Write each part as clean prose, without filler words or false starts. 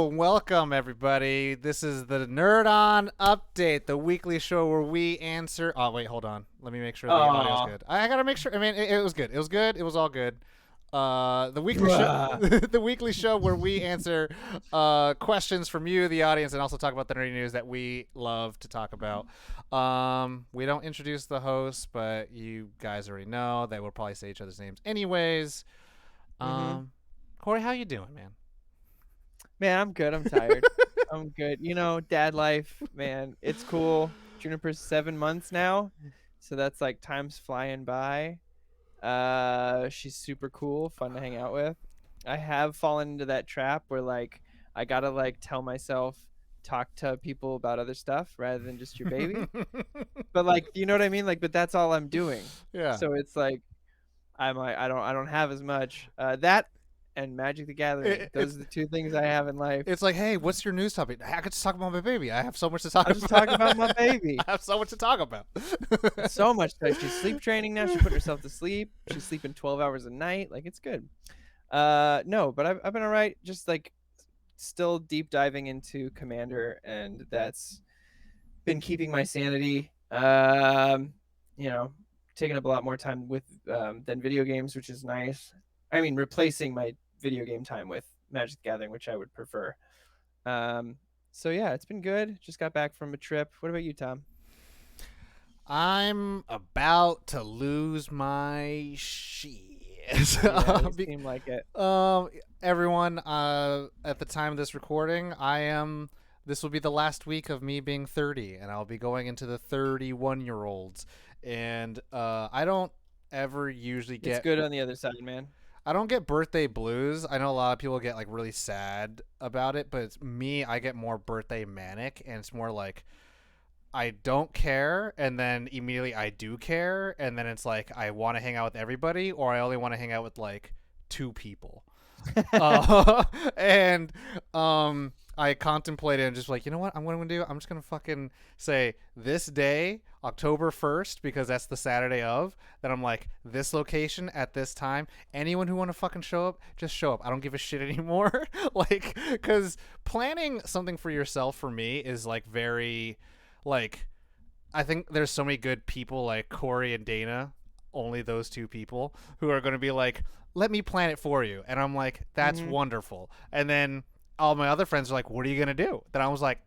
Welcome everybody. This is the Nerd On Update, the weekly show where we answer. Oh wait, hold on. Let me make sure the audio's Aw. good. I gotta make sure. I mean, it was good. It was good. It was all good. The weekly show, Bruh. the weekly show where we answer questions from you, the audience, and also talk about the nerdy news that we love to talk about. We don't introduce the hosts, but you guys already know that we'll probably say each other's names anyways. Mhm. Corey, how you doing, man? Man, I'm good. I'm tired. I'm good. Dad life, man. It's cool. Juniper's 7 months now, so that's like time's flying by. She's super cool, fun to hang out with. I have fallen into that trap where like I gotta like tell myself talk to people about other stuff rather than just your baby. But like, you know what I mean? Like, but that's all I'm doing. Yeah. So it's like I don't have as much. That and Magic the Gathering. It's Those are the two things I have in life. it's like, hey, what's your news topic? I could just talk about my baby. I have so much to talk I'll about. just talk about my baby. I have so much to talk about. So much. She's sleep training now. She put herself to sleep. She's sleeping 12 hours a night. Like, it's good. No, but I've been all right. Just like still deep diving into Commander, and that's been keeping my sanity. Taking up a lot more time with than video games, which is nice. I mean, replacing my video game time with Magic the Gathering, which I would prefer. So yeah, it's been good. Just got back from a trip. What about you, Tom? I'm about to lose my shit. Yeah, you seem like it. Everyone, at the time of this recording, this will be the last week of me being 30, and I'll be going into the 31-year-olds. And I don't ever usually It's get. good on the other side, man. I don't get birthday blues. I know a lot of people get like really sad about it, but it's me. I get more birthday manic, and it's more like I don't care, and then immediately I do care, and then it's like I want to hang out with everybody, or I only want to hang out with like two people. And I contemplated and just like, you know what I'm going to do? I'm just going to fucking say this day, October 1st, because that's the Saturday of, that I'm like, this location at this time. Anyone who want to fucking show up, just show up. I don't give a shit anymore. Like, because planning something for yourself for me is like very, like, I think there's so many good people like Corey and Dana, only those two people, who are going to be like, let me plan it for you. And I'm like, that's Mhm. wonderful. And then all my other friends are like, what are you going to do? Then I was like,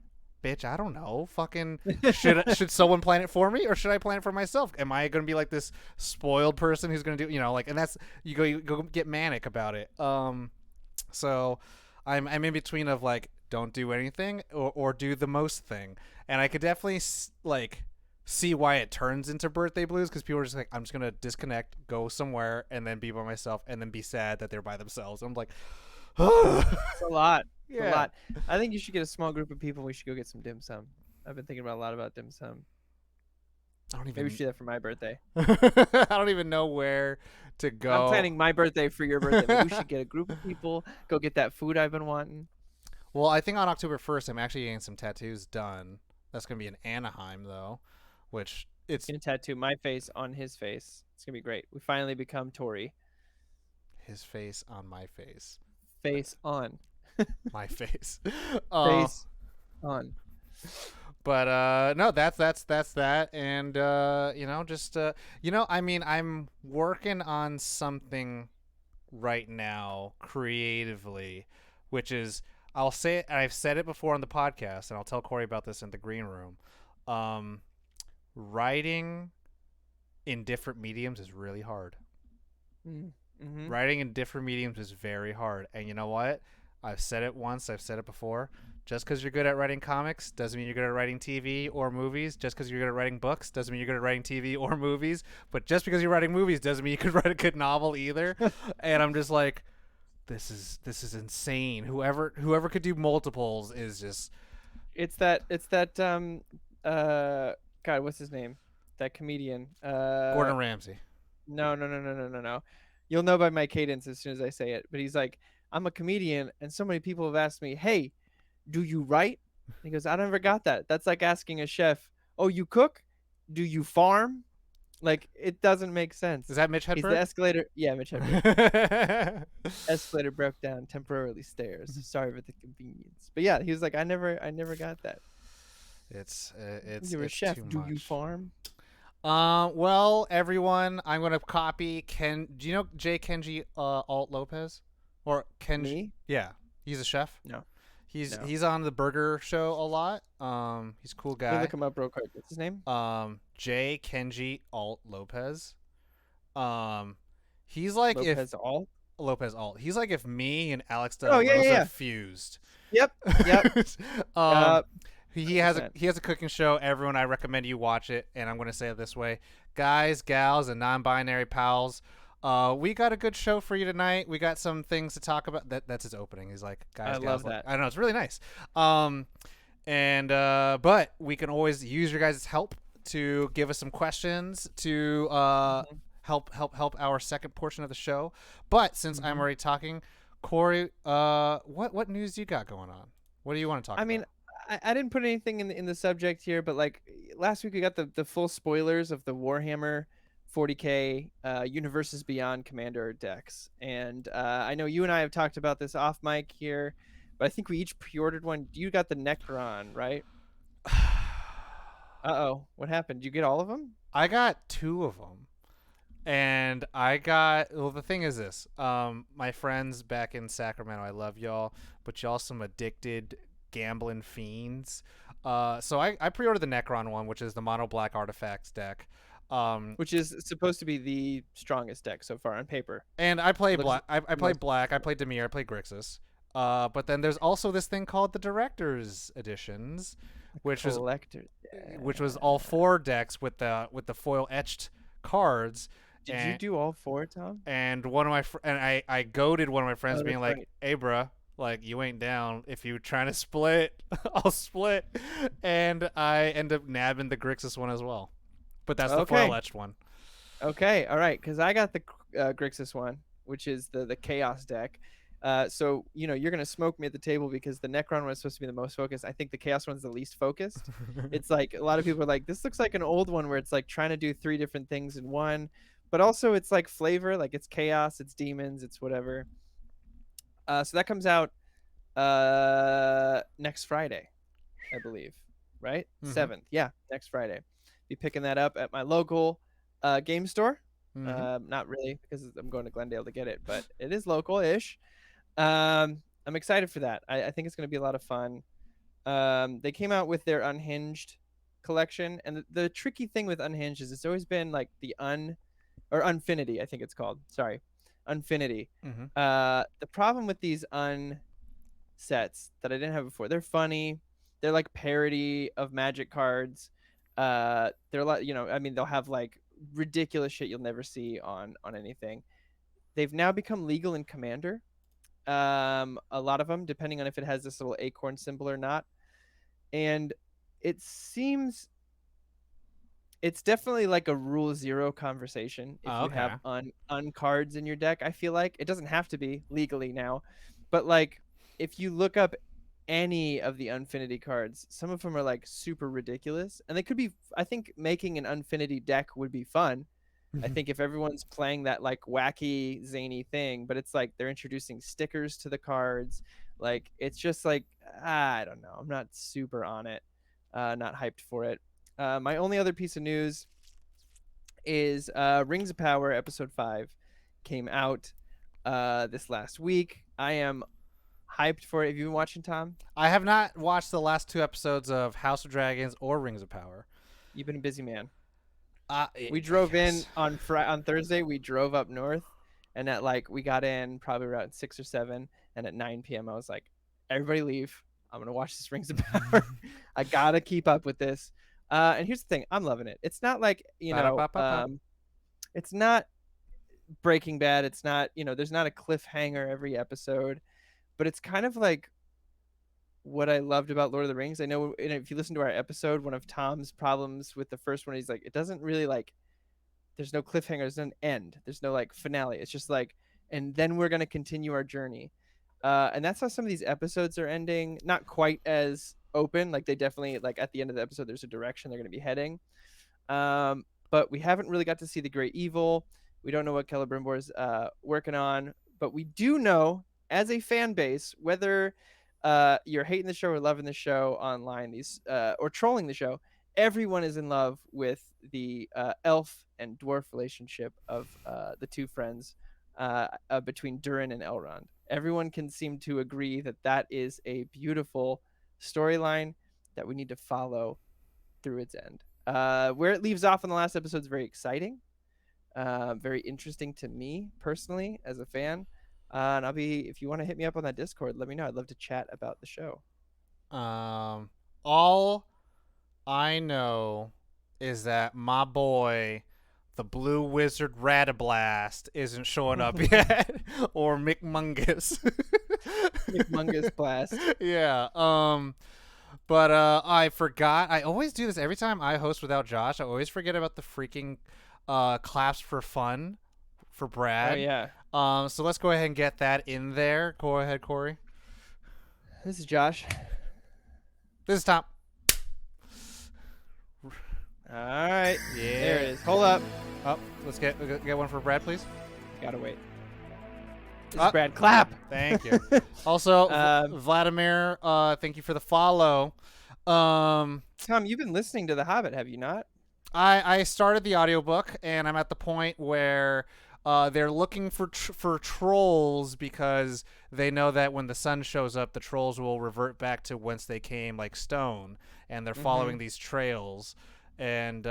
bitch, I don't know. Fucking should someone plan it for me, or should I plan it for myself? Am I going to be like this spoiled person who's going to do, like, and that's you go get manic about it. So I'm in between of like, don't do anything or do the most thing. And I could definitely like see why it turns into birthday blues, because people are just like, I'm just gonna disconnect, go somewhere, and then be by myself, and then be sad that they're by themselves. I'm like, It's a lot. It's a yeah. lot. I think you should get a small group of people. We should go get some dim sum. I've been thinking about a lot about dim sum. I don't Maybe we even. should do that for my birthday. I don't even know where to I'm go. planning my birthday for your birthday. Like, we should get a group of people, go get that food I've been wanting. Well, I think on October 1st, I'm actually getting some tattoos done. That's gonna be in Anaheim though, which it's Gonna tattoo my face on his face. It's gonna be great. We finally become Tory. his face on my face, Face on. my face. Face on. But no, that's that, and just I mean, I'm working on something right now creatively, which is, I'll say it, and I've said it before on the podcast, and I'll tell Corey about this in the green room. Writing in different mediums is really hard. Mm-hmm. Writing in different mediums is very hard, and you know what? I've said it once, I've said it before. Just because you're good at writing comics doesn't mean you're good at writing TV or movies. Just because you're good at writing books doesn't mean you're good at writing TV or movies. But just because you're writing movies doesn't mean you could write a good novel either. And I'm just like, this is insane. Whoever could do multiples is just. It's that God, what's his name? That comedian. Gordon Ramsay. No. You'll know by my cadence as soon as I say it. But he's like, I'm a comedian, and so many people have asked me, hey, do you write? He goes, I never got that. That's like asking a chef, oh, you cook? Do you farm? Like it doesn't make sense. Is that Mitch He's the Hedberg? escalator. Yeah, Mitch Hedberg. Escalator broke down temporarily. Stairs. Sorry for the convenience. But yeah, he was like, I never got that. You're a It's chef. too Do you much. farm? Well, everyone, I'm gonna copy Ken. Do you know J. Kenji Alt Lopez, or Kenji? Me? Yeah, he's a chef. No, no. He's on the Burger Show a lot. He's a cool Let me guy. look him up real quick. What's his name? J. Kenji Alt Lopez. Um, he's like if Lopez Alt. Lopez Alt. He's like if me and Alex De La Oh yeah, yeah, Rosa yeah. fused. Yep, yep. um, he has a 100%. he has a cooking show. Everyone, I recommend you watch it. And I'm going to say it this way, guys, gals, and non-binary pals. We got a good show for you tonight. We got some things to talk about. That's his opening. He's like, I guys, love gals. Like, that. I don't know. It's really nice. And but we can always use your guys' help to give us some questions to Mhm, help our second portion of the show. But since I'm mhm. already talking, Corey, what news you got going on? What do you want to talk I mean, about? I didn't put anything in the subject here, but like last week we got the full spoilers of the Warhammer 40K Universes Beyond Commander decks, and I know you and I have talked about this off mic here, but I think we each pre-ordered one. You got the Necron, right? Uh-oh, what happened? Did you get all of them? I got two of them. And I got well. The thing is this: my friends back in Sacramento, I love y'all, but y'all some addicted gambling fiends. So I pre-ordered the Necron one, which is the mono black artifacts deck. Which is supposed to be the strongest deck so far on paper. And I play It looks black. I the play most black. I play Demir. I play Grixis. But then there's also this thing called the Directors Editions, which was collector. which was all four decks with the foil etched cards. Did you do all four, Tom? And one of my and I goaded one of my friends, Oh, being that's like, right. "Hey, bruh, like you ain't down. If you trying to split, I'll split." And I end up nabbing the Grixis one as well, but that's the foil Okay. etched one. Okay, all right, because I got the Grixis one, which is the Chaos deck. So you're gonna smoke me at the table because the Necron one is supposed to be the most focused. I think the Chaos one's the least focused. It's like a lot of people are like, this looks like an old one where it's like trying to do three different things in one, but also it's like flavor, like it's chaos, it's demons, it's whatever. So that comes out next Friday, I believe, right? Mm-hmm. 7th. Yeah, next Friday. Be picking that up at my local game store. Mm-hmm. Not really because I'm going to Glendale to get it, but it is local-ish. I'm excited for that. I think it's going to be a lot of fun. They came out with their Unhinged collection, and the tricky thing with Unhinged is it's always been like the Unfinity, I think it's called. Sorry, Unfinity. Mm-hmm. The problem with these sets that I didn't have before, they're funny. They're like parody of Magic cards. They're like, I mean, they'll have like ridiculous shit you'll never see on anything. They've now become legal in Commander. A lot of them, depending on if it has this little acorn symbol or not. And it seems it's definitely like a rule zero conversation if Oh, you okay. have cards in your deck. I feel like it doesn't have to be legally now, but like if you look up any of the Unfinity cards, some of them are like super ridiculous, and they could be. I think making an Unfinity deck would be fun. I think if everyone's playing that like wacky zany thing, but it's like they're introducing stickers to the cards, like it's just like I don't know. I'm not super on it, not hyped for it. My only other piece of news is Rings of Power episode 5 came out this last week. I am hyped for it. Have you been watching, Tom? I have not watched the last two episodes of House of Dragons or Rings of Power. You've been a busy man. We I drove in guess. on Thursday. We drove up north, and at like we got in probably around 6 or 7, and at 9 p.m. I was like, "Everybody leave! I'm gonna watch this Rings of Power. I gotta keep up with this." And here's the thing: I'm loving it. It's not like Ba-da-ba-ba-ba. it's not Breaking Bad. It's not there's not a cliffhanger every episode, but it's kind of like what I loved about Lord of the Rings. I know if you listen to our episode, one of Tom's problems with the first one, he's like, it doesn't really like there's no cliffhanger, there's no end, there's no like finale. It's just like, and then we're gonna continue our journey. And that's how some of these episodes are ending. Not quite as open. Like they definitely like at the end of the episode, there's a direction they're gonna be heading. but we haven't really got to see the Great Evil. We don't know what Celebrimbor's working on, but we do know as a fan base whether you're hating the show or loving the show online, these or trolling the show. Everyone is in love with the elf and dwarf relationship of the two friends between Durin and Elrond. Everyone can seem to agree that that is a beautiful storyline that we need to follow through its end. Where it leaves off in the last episode is very exciting, very interesting to me personally as a fan. And if you want to hit me up on that Discord, let me know. I'd love to chat about the show. All I know is that my boy, the Blue Wizard Ratablast, isn't showing up yet, or McMungus. McMungus Blast. Yeah. But I forgot. I always do this every time I host without Josh. I always forget about the freaking claps for fun for Brad. Oh yeah. So let's go ahead and get that in there. Go ahead, Corey. This is Josh. This is Tom. All right. Yeah. There it is. Hold up. Oh, let's get one for Brad, please. Gotta wait. This is Brad. Clap. Thank you. Also, Vladimir, thank you for the follow. Tom, you've been listening to The Hobbit, have you not? I started the audiobook, and I'm at the point where they're looking for trolls because they know that when the sun shows up, the trolls will revert back to whence they came, like stone, and they're following these trails. And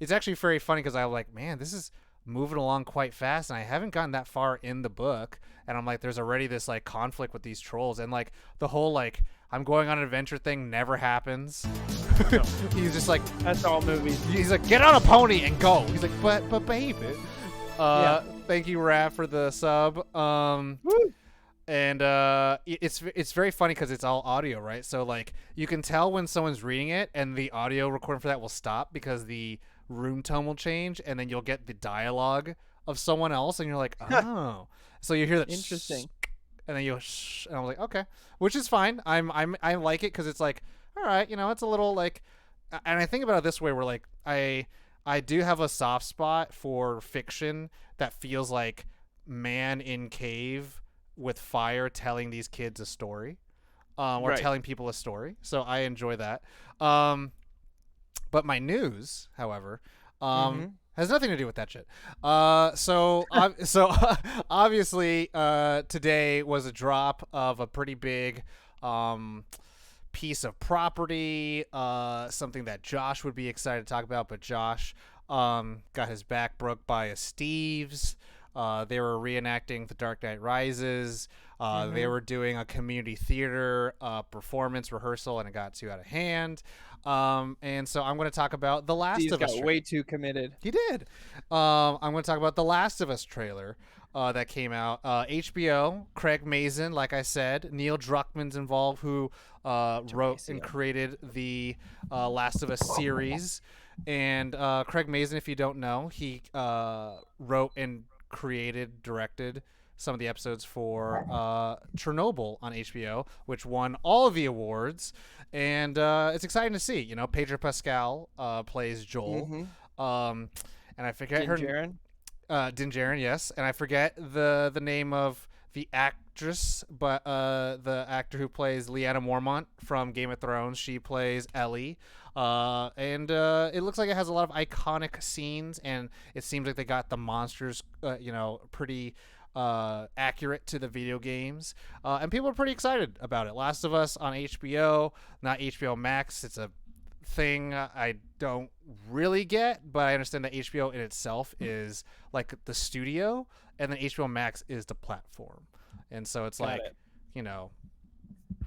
it's actually very funny because I'm like, man, this is moving along quite fast, and I haven't gotten that far in the book, and I'm like, there's already this like conflict with these trolls, and like the whole like I'm going on an adventure thing never happens. He's just like, that's all movies. He's like, get on a pony and go. He's like, but baby. Thank you, Raph, for the sub. And it's very funny because it's all audio, right? So like you can tell when someone's reading it, and the audio recording for that will stop because the room tone will change, and then you'll get the dialogue of someone else, and you're like, oh. So you hear that interesting, and then you and I'm like, okay, which is fine. I like it because it's like, all right, it's a little like, and I think about it this way, where like I do have a soft spot for fiction that feels like man in cave with fire telling these kids a story, or telling people a story. So I enjoy that. But my news, however, has nothing to do with that shit. So obviously, today was a drop of a pretty big piece of property, something that Josh would be excited to talk about, but Josh got his back broke by a Steve's. They were reenacting The Dark Knight Rises. They were doing a community theater performance rehearsal, and it got too out of hand. And so I'm going to talk about The Last of Us. Got way too committed. He did. I'm going to talk about The Last of Us trailer that came out. HBO, Craig Mazin, like I said. Neil Druckmann's involved, who wrote and created the Last of Us series. And Craig Mazin, if you don't know, he wrote and directed some of the episodes for Chernobyl on HBO, which won all of the awards, and it's exciting to see. Pedro Pascal plays Joel, and I forget her name. Din Djarin, yes, and I forget the name of the actress, but the actor who plays Lyanna Mormont from Game of Thrones, she plays Ellie. And it looks like it has a lot of iconic scenes, and it seems like they got the monsters, pretty accurate to the video games. And people are pretty excited about it. Last of Us on HBO, not HBO Max. It's a thing I don't really get, but I understand that HBO in itself is like the studio, and then HBO Max is the platform. And so it's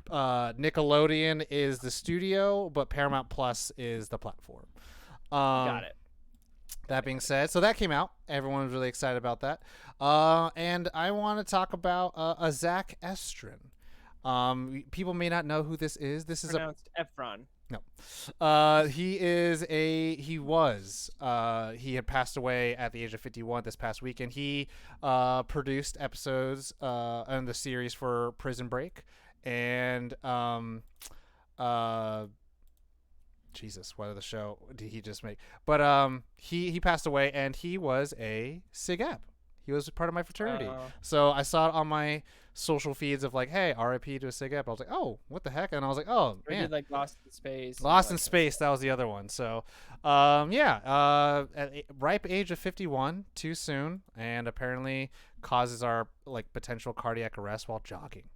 Nickelodeon is the studio, but Paramount Plus is the platform. Got it. That being said, so that came out. Everyone was really excited about that. And I want to talk about a Zach Efron. People may not know who this is. This is pronounced Efron. No. He had passed away at the age of 51 this past weekend. He produced episodes in the series for Prison Break and Jesus, what other show did he just make? But he passed away, and he was a Sig App. He was part of my fraternity. So I saw it on my social feeds of like, hey, RIP to a Sig App. I was like, oh, what the heck? And I was like, oh Or man, did like Lost in Space. Lost in Space. That was the other one. So, yeah, at a ripe age of 51, too soon, and apparently causes our like potential cardiac arrest while jogging.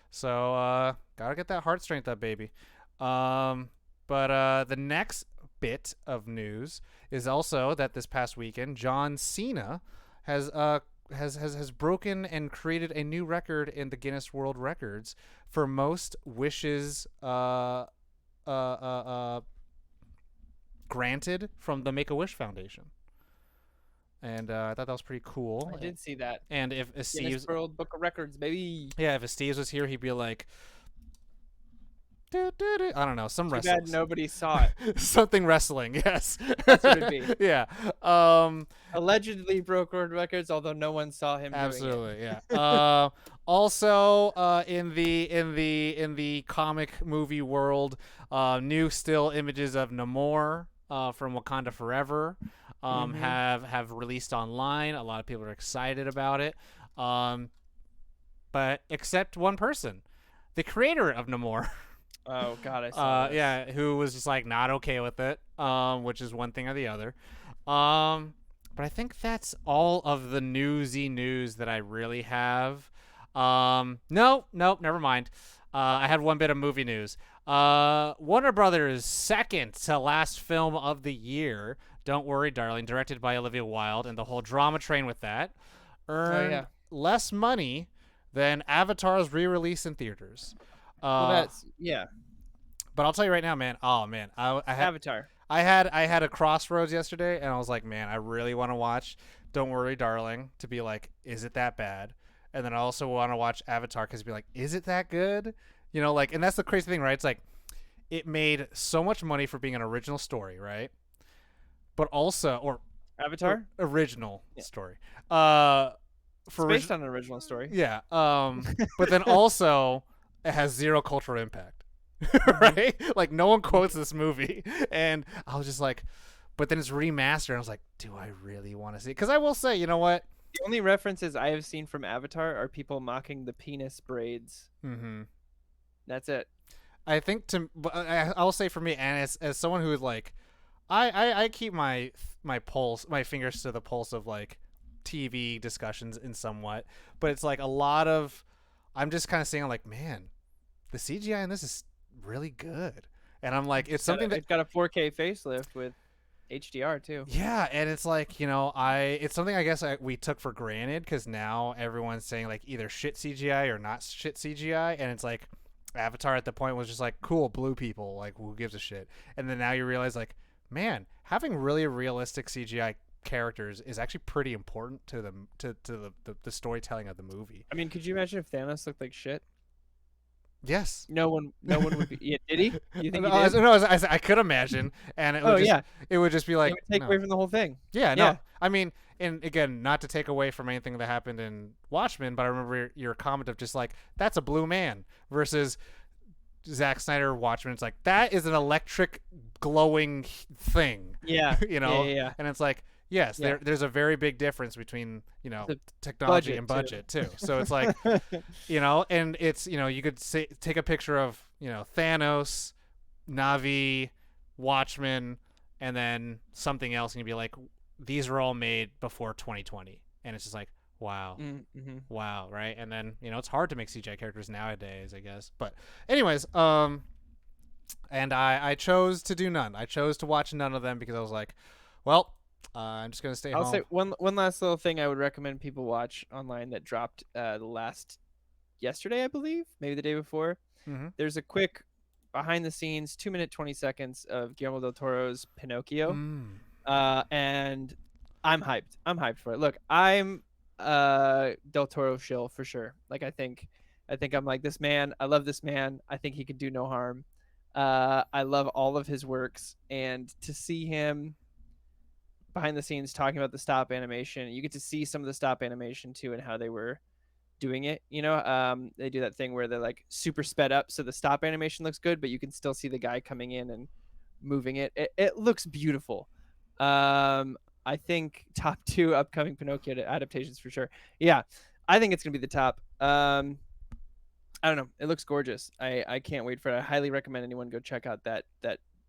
So, gotta get that heart strength up, baby. But the next bit of news is also that this past weekend, John Cena has broken and created a new record in the Guinness World Records for most wishes granted from the Make-A-Wish Foundation. And I thought that was pretty cool. I did see that. And if Guinness World Book of Records, baby. Yeah, if Steve's was here, he'd be like, I don't know, some Too wrestling. bad nobody saw it. Something wrestling, yes. That's what it'd be. Yeah. Allegedly broke world records, although no one saw him. Absolutely, doing it. yeah. Also, in the comic movie world, new still images of Namor from Wakanda Forever have released online. A lot of people are excited about it, but except one person, the creator of Namor. Oh God, I saw this. Yeah, who was just like not okay with it, which is one thing or the other. But I think that's all of the newsy news that I really have. No, never mind. I had one bit of movie news. Warner Brothers' second to last film of the year, Don't Worry, Darling, directed by Olivia Wilde, and the whole drama train with that, earned less money than Avatar's re-release in theaters. Well, that's But I'll tell you right now, man. Oh man, I had Avatar. I had a crossroads yesterday, and I was like, man, I really want to watch Don't Worry, Darling to be like, is it that bad? And then I also want to watch Avatar because be like, is it that good? You know, like, and that's the crazy thing, right? It's like it made so much money for being an original story, right? But also, Avatar original story. It's based on an original story. Yeah. But then also it has zero cultural impact. Right? Like no one quotes this movie, and I was just like, but then it's remastered, and I was like, do I really want to see it? Because I will say, you know what? The only references I have seen from Avatar are people mocking the penis braids. Mm-hmm. That's it. I think I'll say for me, and as someone who is like, I keep my fingers to the pulse of like TV discussions in somewhat, but it's like a lot of, I'm just kind of saying like, man, the CGI in this is really good, and I'm like, it's something it's got a 4K facelift with HDR too. Yeah, and it's like, you know, it's something I guess we took for granted because now everyone's saying like either shit CGI or not shit CGI, and it's like Avatar at the point was just like, cool, blue people, like who gives a shit, and then now you realize like, man, having really realistic CGI characters is actually pretty important to the storytelling of the movie. I mean, could you imagine if Thanos looked like shit? Yes. No one would be. Yeah, did he? You think he did? No, I could imagine, and it would it would just be like, it would take away from the whole thing. Yeah, no. I mean, and again, not to take away from anything that happened in Watchmen, but I remember your comment of just like, that's a blue man versus Zack Snyder Watchmen. It's like, that is an electric glowing thing. Yeah. You know? Yeah. And it's like, yes, there's a very big difference between, you know, technology and budget too. So it's like, you know, and it's, you know, you could take a picture of, you know, Thanos, Na'vi, Watchmen, and then something else, and you'd be like, these were all made before 2020, and it's just like, wow, wow, right? And then, you know, it's hard to make CGI characters nowadays, I guess. But anyways, and I chose to do none. I chose to watch none of them because I was like, well, I'm just gonna stay home. I'll say one last little thing I would recommend people watch online that dropped yesterday, I believe, maybe the day before. There's a quick behind the scenes 2 minute 20 seconds of Guillermo del Toro's Pinocchio. And I'm hyped. I'm hyped for it. Look, I'm Del Toro shill for sure. Like I think I'm like, this man, I love this man. I think he could do no harm. I love all of his works, and to see him behind the scenes talking about the stop animation, you get to see some of the stop animation too and how they were doing it. You know, they do that thing where they're like super sped up so the stop animation looks good, but you can still see the guy coming in and moving it. It looks beautiful. I think top 2 upcoming Pinocchio adaptations for sure. Yeah, I think it's gonna be the top. I don't know. It looks gorgeous. I can't wait for it. I highly recommend anyone go check out that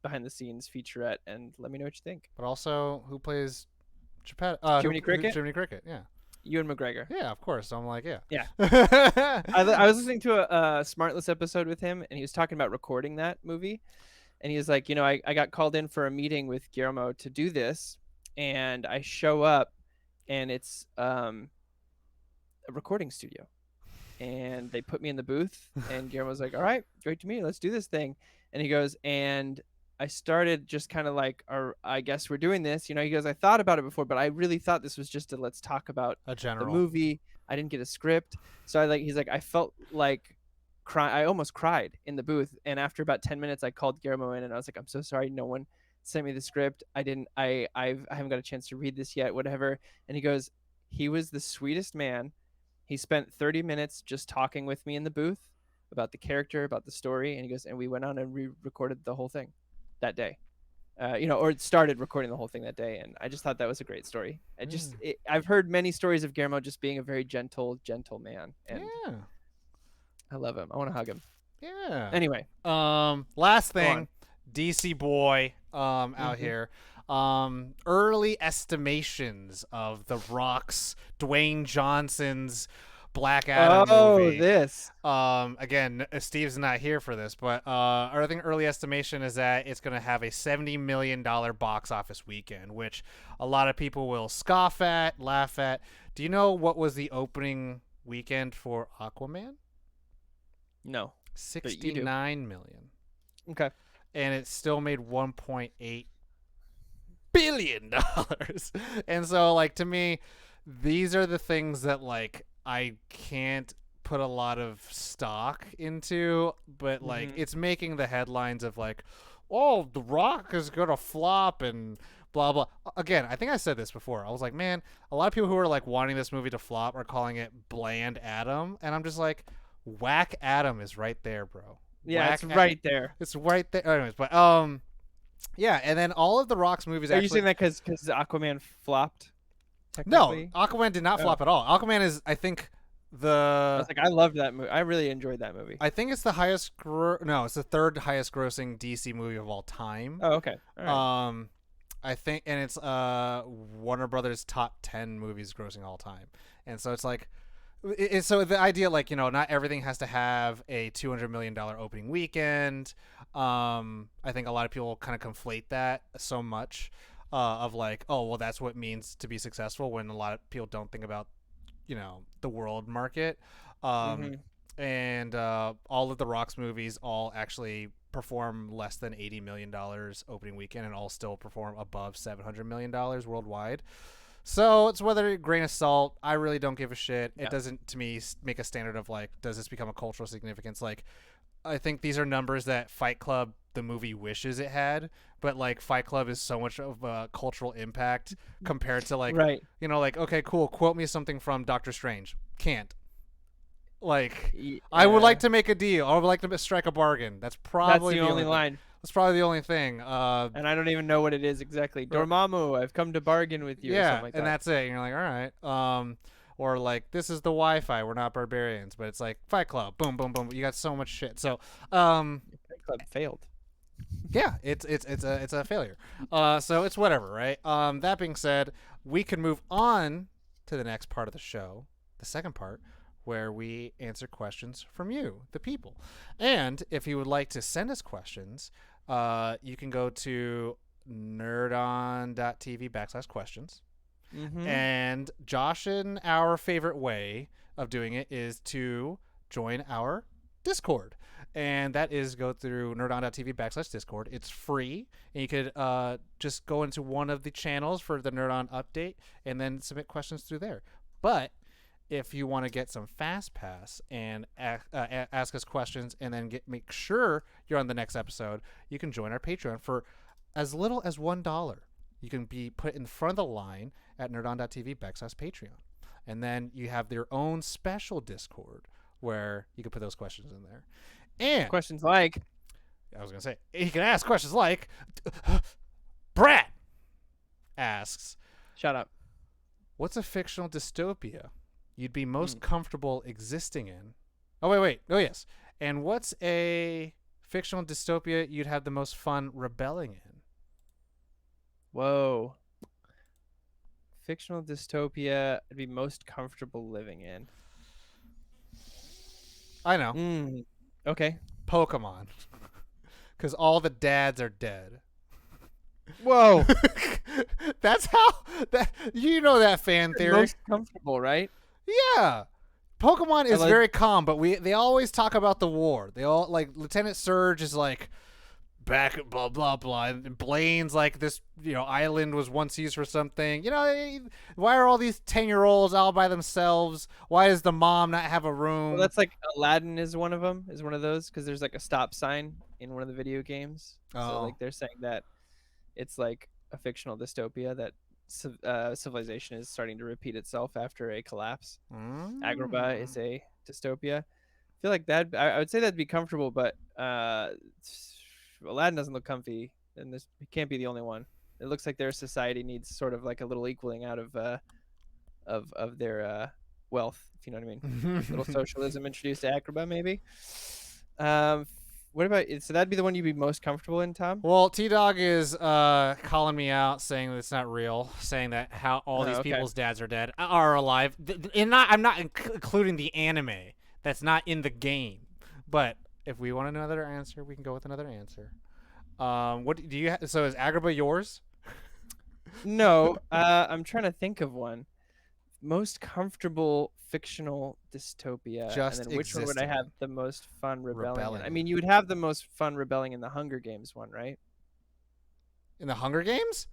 behind the scenes featurette and let me know what you think. But also, who plays Geppetto? Jiminy Cricket, Jiminy Cricket. Yeah. Ewan McGregor. Yeah, of course. So I'm like, yeah. Yeah. I was listening to a Smartless episode with him, and he was talking about recording that movie. And he was like, I got called in for a meeting with Guillermo to do this, and I show up, and it's a recording studio. And they put me in the booth, and Guillermo's like, all right, great to meet you. Let's do this thing. And he goes, and I started just kind of like, I guess we're doing this. He goes, I thought about it before, but I really thought this was just a let's talk about A the general. movie. I didn't get a script. So he's like, I felt like I almost cried in the booth. And after about 10 minutes, I called Guillermo in and I was like, I'm so sorry. No one sent me the script. I haven't got a chance to read this yet, whatever. And he goes, he was the sweetest man. He spent 30 minutes just talking with me in the booth about the character, about the story. And he goes, and we went on and re-recorded the whole thing that day. Or started recording the whole thing that day. And I just thought that was a great story. I've heard many stories of Guillermo just being a very gentle man. And Yeah. I love him. I want to hug him. Yeah. Anyway. Last thing, DC boy out here. Early estimations of The Rock's Dwayne Johnson's Black Adam movie. Oh, this. Again, Steve's not here for this, but I think early estimation is that it's going to have a $70 million box office weekend, which a lot of people will scoff at, laugh at. Do you know what was the opening weekend for Aquaman? No. 69 million. Okay. And it still made $1.8 billion. And so, like, to me, these are the things that, like, I can't put a lot of stock into, but like it's making the headlines of like, oh, The Rock is gonna flop and blah blah. Again, I think I said this before. I was like, man, a lot of people who are like wanting this movie to flop are calling it bland Adam, and I'm just like, whack Adam is right there, bro. Yeah, Whack it's right there. It's right there. Anyways, but yeah, and then all of The Rock's movies. Are actually, you saying that because Aquaman flopped? No, Aquaman did not flop at all. Aquaman is, I think, I was like, I loved that movie. I really enjoyed that movie. I think it's the highest. No, it's the third highest grossing DC movie of all time. Oh, okay. All right. I think, and it's Warner Brothers top 10 movies grossing all time, and so it's like, so the idea, like, not everything has to have a $200 million opening weekend. I think a lot of people kind of conflate that so much. Of like, oh, well, that's what it means to be successful, when a lot of people don't think about, the world market. And all of The Rock's movies all actually perform less than $80 million opening weekend, and all still perform above $700 million worldwide. So it's whether a grain of salt. I really don't give a shit. Yeah. It doesn't, to me, make a standard of like, does this become a cultural significance? Like, I think these are numbers that Fight Club, the movie, wishes it had, but like Fight Club is so much of a cultural impact compared to like, right. Like, okay, cool, quote me something from Doctor Strange. Can't. Like, Yeah. I would like to make a deal. I would like to strike a bargain. That's probably the only line. That's probably the only thing. And I don't even know what it is exactly. Dormammu, I've come to bargain with you. Yeah, or something like and that's it. And you're like, all right. Or like, this is the Wi-Fi. We're not barbarians, but it's like Fight Club. Boom, boom, boom. You got so much shit. So, Fight Club failed. Yeah, it's a failure. So it's whatever, right? That being said, we can move on to the next part of the show, the second part, where we answer questions from you, the people. And if you would like to send us questions, you can go to nerdon.tv/questions. And Josh and our favorite way of doing it is to join our Discord. And that is go through nerdon.tv/Discord. It's free. And you could just go into one of the channels for the Nerdon update and then submit questions through there. But if you want to get some fast pass and ask us questions and then make sure you're on the next episode, you can join our Patreon for as little as $1. You can be put in front of the line at nerdon.tv/Patreon. And then you have your own special Discord where you can put those questions in there. And questions like, I was gonna say he can ask questions like, Brad asks, Shut up. "What's a fictional dystopia you'd be most comfortable existing in?" Oh wait. Oh yes. And what's a fictional dystopia you'd have the most fun rebelling in? Whoa. Fictional dystopia I'd be most comfortable living in. I know. Okay. Pokemon. Because all the dads are dead. Whoa. That's how that that fan theory. Most comfortable, right? Yeah. Pokemon is like- very calm, but they always talk about the war. They all like Lieutenant Surge is like back blah blah blah, and Blaine's like this island was once used for something. Why are all these 10-year-olds all by themselves? Why does the mom not have a room? Well, that's like Aladdin is one of them. Is one of those because there's like a stop sign in one of the video games. So like they're saying that it's like a fictional dystopia that civilization is starting to repeat itself after a collapse. Agrabah is a dystopia. I feel like that I would say that'd be comfortable, but Aladdin doesn't look comfy, and this it can't be the only one. It looks like their society needs sort of like a little equaling out of their wealth, if you know what I mean. A little socialism introduced to Agrabah, maybe. What about so that'd be the one you'd be most comfortable in, Tom? Well, T-Dog is calling me out, saying that it's not real, saying that how all these people's dads are alive. I'm not including the anime that's not in the game. But if we want another answer, we can go with another answer. What do you? So is Agrabah yours? No, I'm trying to think of one. Most comfortable fictional dystopia. Just and then which one would I have the most fun rebelling in? I in. mean, you would have the most fun rebelling in the Hunger Games one, right? In the Hunger Games?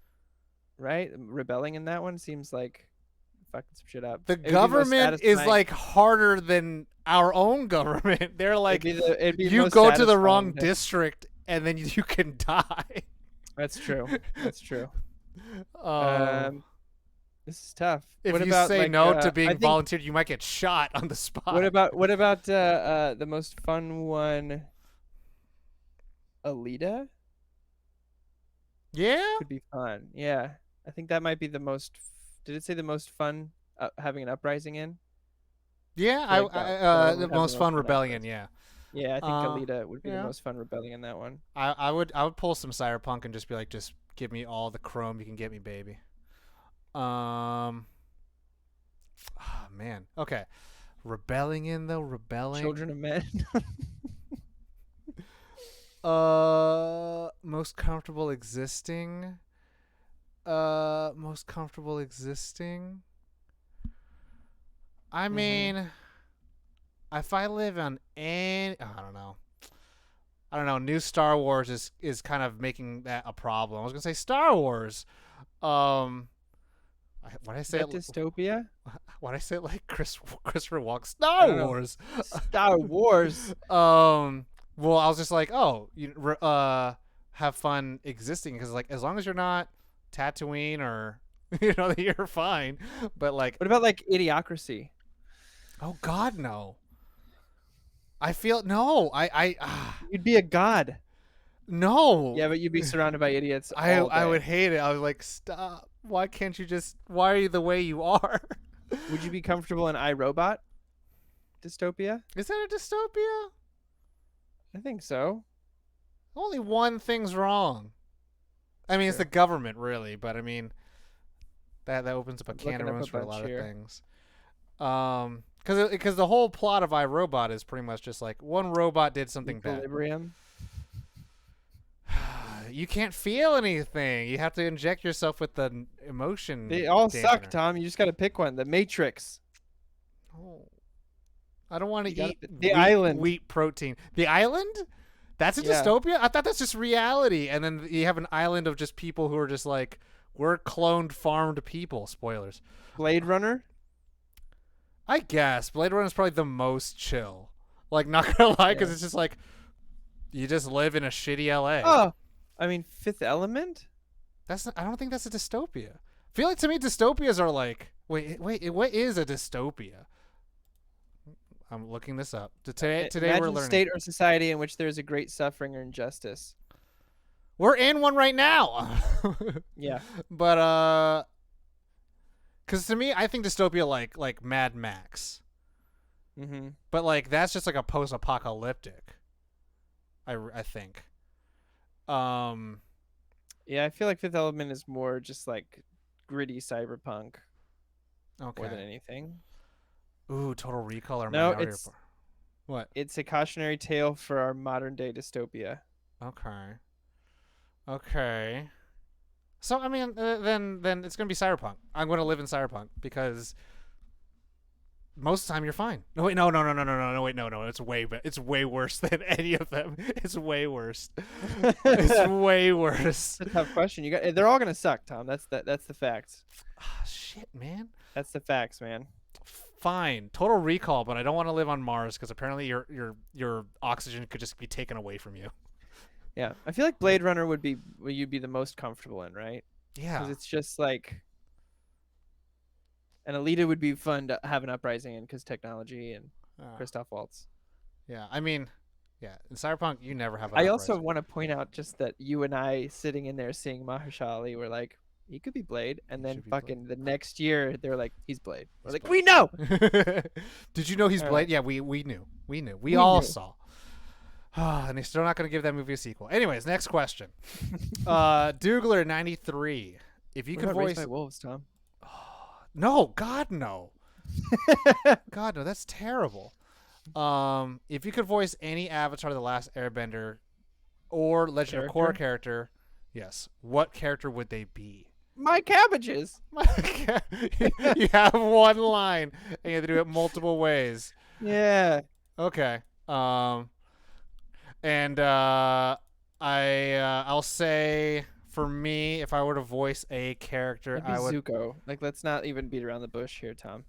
Right? Rebelling in that one seems like fucking some shit up. The government is like harder than our own government. They're like, you go to the wrong district and then you can die. That's true. That's true. This is tough. If what you about, say like, no to being volunteered, you might get shot on the spot. What about the most fun one? Alita? Yeah? Could be fun. Yeah. I think that might be the most did it say the most fun having an uprising in? Yeah, like the most fun rebellion, yeah. Yeah, I think Alita would be the most fun rebelling in that one. I would pull some cyberpunk and just be like, just give me all the chrome you can get me, baby. Oh man. Okay. Rebelling. Children of Men. Most comfortable existing. I mean, if I live on any, I don't know. New Star Wars is kind of making that a problem. I was gonna say Star Wars. What I say? Dystopia. What I say? Like Christopher Walken. Star Wars. Star Wars. Well, I was just like, have fun existing because like as long as you're not Tatooine or you're fine. But like, what about like Idiocracy? Oh God, no. I feel no. You'd be a god. No. Yeah, but you'd be surrounded by idiots. I would hate it. I was like, stop. Why can't you just? Why are you the way you are? Would you be comfortable in iRobot? Dystopia? Is that a dystopia? I think so. Only one thing's wrong. I mean, it's the government, really, but I mean, that opens up a can of worms for a lot of things. Because the whole plot of iRobot is pretty much just like one robot did something Equilibrium. bad. You can't feel anything. You have to inject yourself with the emotion. They all dampener. suck, Tom. You just got to pick one. The Matrix. Oh. I don't want to eat the island. Wheat protein. The island? That's a dystopia? I thought that's just reality. And then you have an island of just people who are just like, we're cloned, farmed people. Spoilers. Blade Runner? I guess. Blade Runner is probably the most chill. Like, not going to lie, because it's just like, you just live in a shitty LA. Oh, I mean, Fifth Element? I don't think that's a dystopia. I feel like to me, dystopias are like, wait, what is a dystopia? I'm looking this up. Today Imagine we're a learning. state or society in which there is a great suffering or injustice. We're in one right now. Yeah. But because to me, I think dystopia like Mad Max. Mm-hmm. But like that's just like a post-apocalyptic. I think. Yeah, I feel like Fifth Element is more just like gritty cyberpunk Okay. more than anything. Ooh, Total Recall or No, Minority Report. What? it's a cautionary tale for our modern day dystopia. Okay. Okay. So I mean, then it's gonna be cyberpunk. I'm gonna live in cyberpunk because most of the time you're fine. No wait, no. Wait, no. It's way worse than any of them. It's way worse. It's way worse. It's a tough question. They're all gonna suck, Tom. That's the facts. Ah, shit, man. That's the facts, man. Fine, Total Recall, but I don't want to live on Mars because apparently your oxygen could just be taken away from you. Yeah, I feel like Blade Runner would be what you'd be the most comfortable in, right? Yeah. Because it's just like, and Alita would be fun to have an uprising in because technology and Christoph Waltz. Yeah, I mean, yeah, in Cyberpunk you never have. I also want to point out just that you and I sitting in there seeing Mahershala Ali were like, he could be Blade, and then fucking the next year they're like, he's Blade. We're like, we know. Did you know he's All Blade? right. Yeah, we knew. We all knew. saw. And they're still not going to give that movie a sequel. Anyways, next question. Dougler 93. If you What could about Raised voice by Wolves, Tom? No, God no. God no, that's terrible. If you could voice any Avatar The Last Airbender or Legend of Korra character, yes, what character would they be? My cabbages. You have one line and you have to do it multiple ways. Yeah. Okay. And I'll say for me, if I were to voice a character, It'd be I would. Zuko. Like, let's not even beat around the bush here, Tom.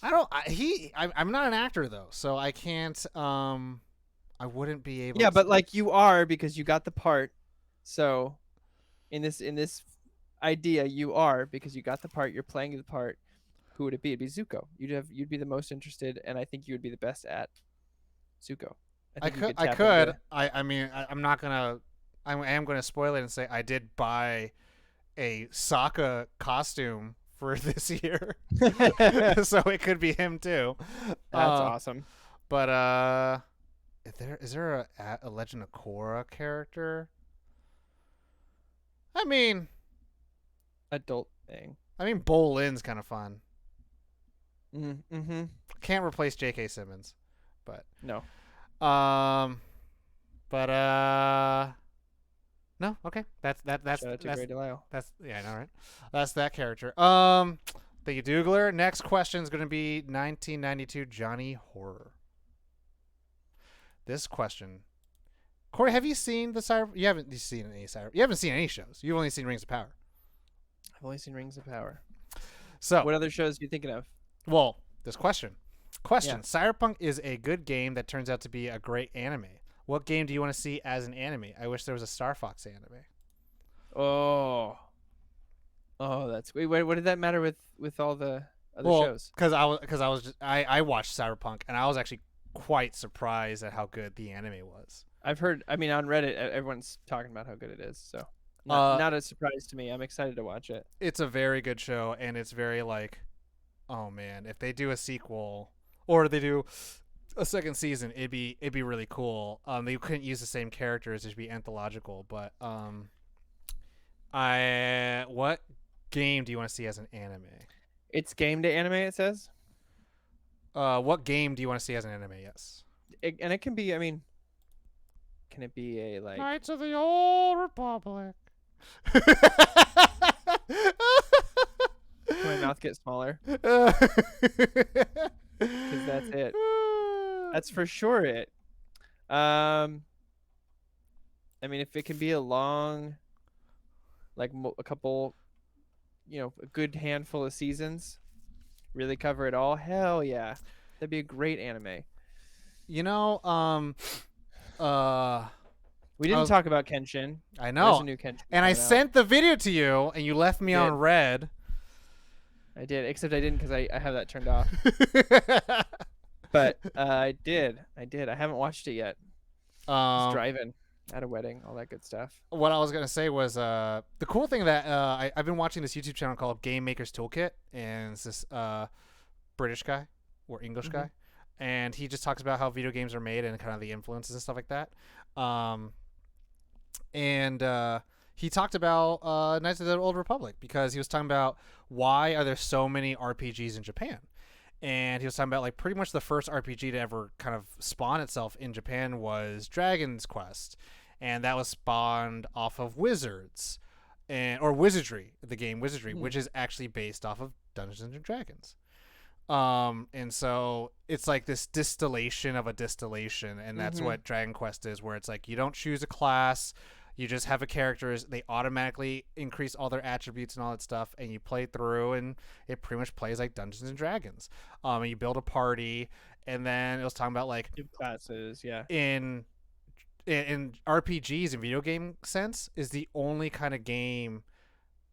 I'm not an actor though, so I can't. I wouldn't be able. Yeah, to... but like you are because you got the part. So, in this idea, you are because you got the part. You're playing the part. Who would it be? It'd be Zuko. You'd be the most interested, and I think you would be the best at Zuko. I mean, I'm not gonna. I am gonna spoil it and say I did buy a Sokka costume for this year, so it could be him too. That's awesome. But is there a Legend of Korra character? I mean, adult thing. I mean, Bolin's kind of fun. Mm-hmm. Can't replace J.K. Simmons, but no. No, okay. That's Grey Delisle. That's yeah, I know, right? That's that character. Thank you, Dougler. Next question is going to be 1992 Johnny Horror. This question, Corey, have you seen the Cyber? You haven't seen any Cyber. You haven't seen any shows. You've only seen Rings of Power. I've only seen Rings of Power. So, what other shows are you thinking of? Well, this question. Yeah. Cyberpunk is a good game that turns out to be a great anime. What game do you want to see as an anime? I wish there was a Star Fox anime. Oh, that's wait. What did that matter with all the other shows? Because I watched Cyberpunk and I was actually quite surprised at how good the anime was. I've heard. I mean, on Reddit, everyone's talking about how good it is. So, not a surprise to me. I'm excited to watch it. It's a very good show, and it's very like, oh man, if they do a sequel or they do a second season, it'd be really cool. They couldn't use the same characters; it'd be anthological. But what game do you want to see as an anime? It's game to anime. It says. What game do you want to see as an anime? Yes. And it can be. I mean, can it be a like Knights of the Old Republic? Can my mouth get smaller? Because that's it. That's for sure it. I mean, if it can be a long, like a couple, a good handful of seasons, really cover it all. Hell yeah, that'd be a great anime. We didn't talk about Kenshin. I know. There's a new Kenshin and I sent the video to you, and you left me on red. I did, except I didn't because I have that turned off. But I did. I haven't watched it yet. Just Um, driving at a wedding, all that good stuff. what I was gonna say was the cool thing that I've been watching this YouTube channel called Game Maker's Toolkit, and it's this British guy or English Mm-hmm. guy, and he just talks about how video games are made and kind of the influences and stuff like that. Um, and he talked about Knights of the Old Republic because he was talking about why are there so many RPGs in Japan. And he was talking about like pretty much the first RPG to ever kind of spawn itself in Japan was Dragon's Quest, and that was spawned off of Wizards, and or Wizardry, the game Wizardry, Mm-hmm. which is actually based off of Dungeons and Dragons. And so it's like this distillation of a distillation, and that's Mm-hmm. what Dragon Quest is, where it's like you don't choose a class, you just have a characters, they automatically increase all their attributes and all that stuff, and you play through, and it pretty much plays like Dungeons and Dragons. And you build a party, and then it was talking about like Classes, yeah. in in RPGs and video game sense is the only kind of game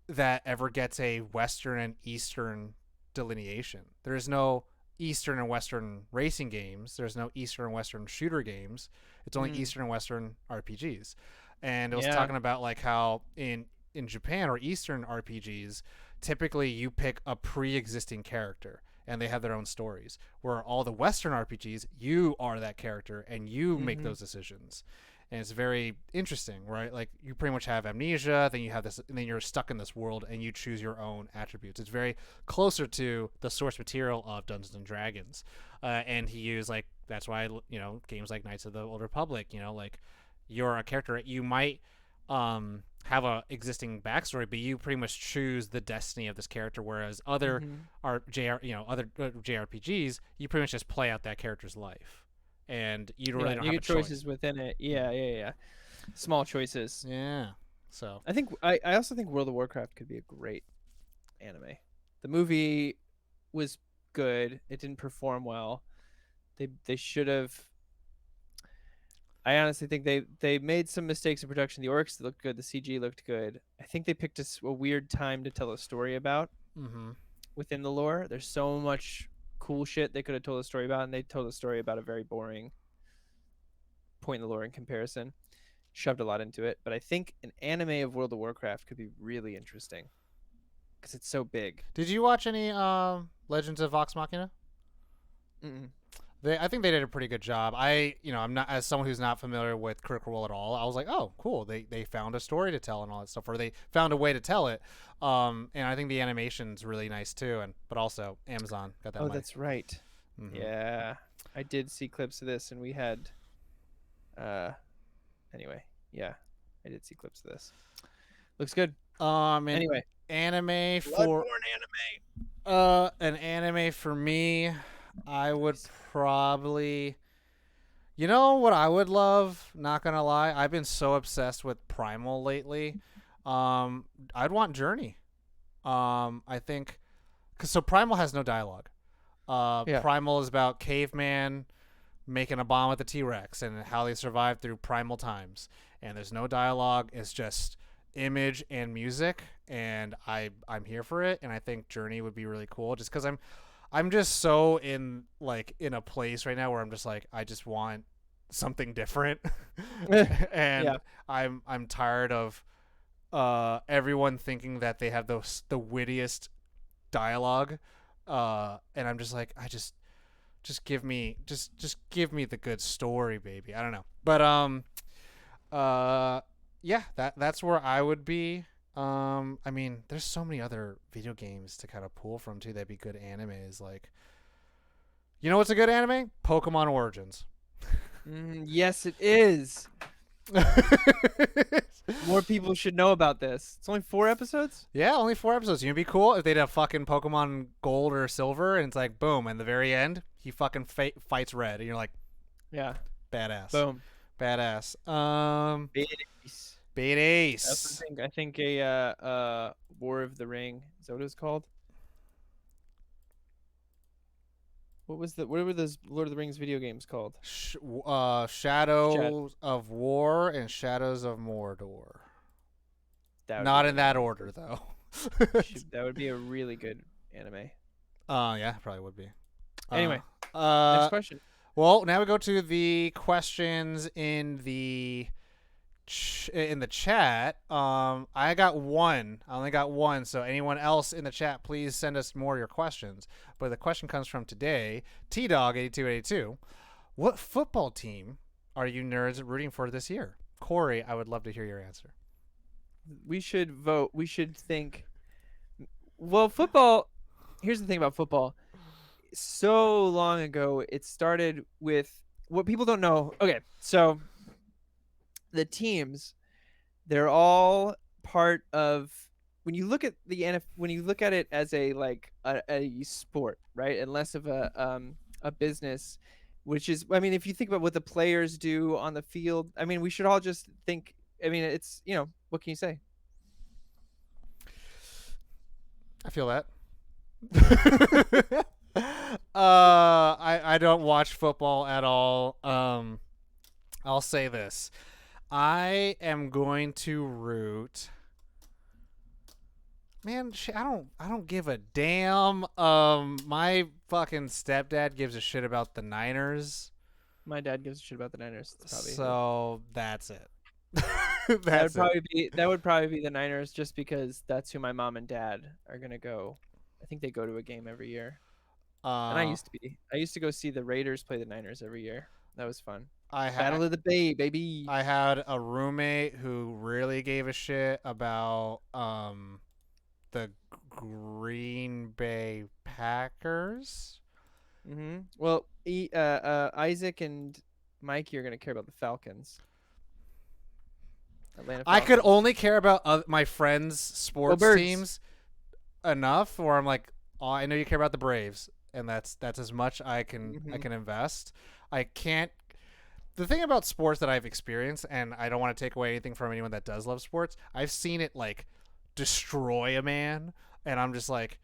that ever gets a Western and Eastern delineation. There's no Eastern and Western racing games. There's no Eastern and Western shooter games. It's only Mm. Eastern and Western RPGs. And it was Yeah. talking about like how in Japan or Eastern RPGs, typically you pick a pre-existing character and they have their own stories. Where all the Western RPGs, you are that character and you make Mm-hmm. those decisions. And it's very interesting, right? Like you pretty much have amnesia, then you have this, and then you're stuck in this world, and you choose your own attributes. It's very closer to the source material of Dungeons and Dragons, and he used like that's why games like Knights of the Old Republic, like you're a character, you might have a existing backstory, but you pretty much choose the destiny of this character, whereas other Mm-hmm. other JRPGs, you pretty much just play out that character's life and you really Yeah, don't you have a get choice. choices within it. Yeah, yeah, yeah. Small choices. Yeah. So. I also think World of Warcraft could be a great anime. The movie was good. It didn't perform well. They should have. I honestly think they made some mistakes in production. The orcs looked good. The CG looked good. I think they picked a weird time to tell a story about Mm-hmm. within the lore. There's so much cool shit they could have told a story about, and they told a story about a very boring point in the lore in comparison. Shoved a lot into it, but I think an anime of World of Warcraft could be really interesting because it's so big. Did you watch any Legends of Vox Machina? Mm-mm. I think they did a pretty good job. I'm not, as someone who's not familiar with Critical Role at all. I was like, oh, cool. They found a story to tell and all that stuff, or they found a way to tell it. And I think the animation's really nice too. But also Amazon got that Oh, money. that's right. Mm-hmm. Yeah, I did see clips of this, and we had. Anyway, yeah, I did see clips of this. Looks good. And Anyway, anime for anime. an anime for me, I would probably. You know what I would love? Not gonna lie, I've been so obsessed with Primal lately. I'd want Journey. I think, cause so Primal has no dialogue. Yeah. Primal is about caveman making a bomb with the T Rex and how they survived through primal times. And there's no dialogue. It's just image and music, and I'm here for it. And I think Journey would be really cool, just because I'm just so in a place right now where I'm just like I just want something different, and Yeah. I'm tired of everyone thinking that they have the wittiest dialogue, and I'm just like just give me the good story, baby. I don't know, but yeah, that's where I would be. I mean, there's so many other video games to kind of pull from too. That'd be good animes. Like, you know what's a good anime? Pokemon Origins. Yes, it is. More people should know about this. It's only 4 episodes. Yeah, only 4 episodes. You'd be cool if they'd have fucking Pokemon Gold or Silver, and it's like boom, and the very end he fucking fights Red, and you're like, Yeah. badass, Boom. badass. Base. I also Badass. think a War of the Ring. Is that what it was called? What were those Lord of the Rings video games called? Shadows of War and Shadows of Mordor. That would Not be in that order, though. that would be a really good anime. Yeah, probably would be. Anyway. Next Uh, question. well, now we go to the questions in the in the chat. I got one. I only got one. So anyone else in the chat, please send us more of your questions. But the question comes from today, T Dog 8282. What football team are you nerds rooting for this year? Corey, I would love to hear your answer. We should vote. We should think. Well, football. Here's the thing about football. So long ago, it started with what people don't know. Okay, so the teams, they're all part of when you look at the when you look at it as a like a sport, right, and less of a business, which is, I mean, if you think about what the players do on the field, I mean, we should all just think. I mean, it's, what can you say? I feel that. I don't watch football at all. I'll say this. I am going to root. Man, I don't give a damn. My fucking stepdad gives a shit about the Niners. My dad gives a shit about the Niners. It's probably So that's it. that would probably be the Niners, just because that's who my mom and dad are gonna go. I think they go to a game every year. And I used to go see the Raiders play the Niners every year. That was fun. Battle of the Bay, baby. I had a roommate who really gave a shit about the Green Bay Packers. Well, Isaac and Mikey are gonna care about the Falcons. Atlanta I Falcons. could only care about my friends' sports teams enough where I'm like, oh, I know you care about the Braves, and that's as much I can invest. I can't. The thing about sports that I've experienced, and I don't want to take away anything from anyone that does love sports, I've seen it like destroy a man, and I'm just like,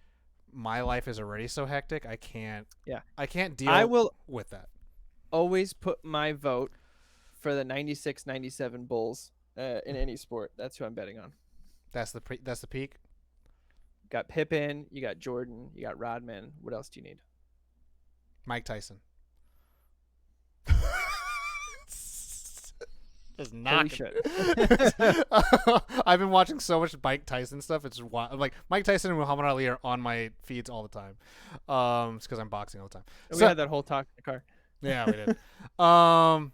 my life is already so hectic. I can't deal with that. Always put my vote for the 96-97 Bulls in any sport. That's who I'm betting on. That's the peak. Got Pippen, you got Jordan, you got Rodman. What else do you need? Mike Tyson. Just not. I've been watching so much Mike Tyson stuff. It's wild. Like Mike Tyson and Muhammad Ali are on my feeds all the time. It's because I'm boxing all the time. We had that whole talk in the car. Yeah, we did.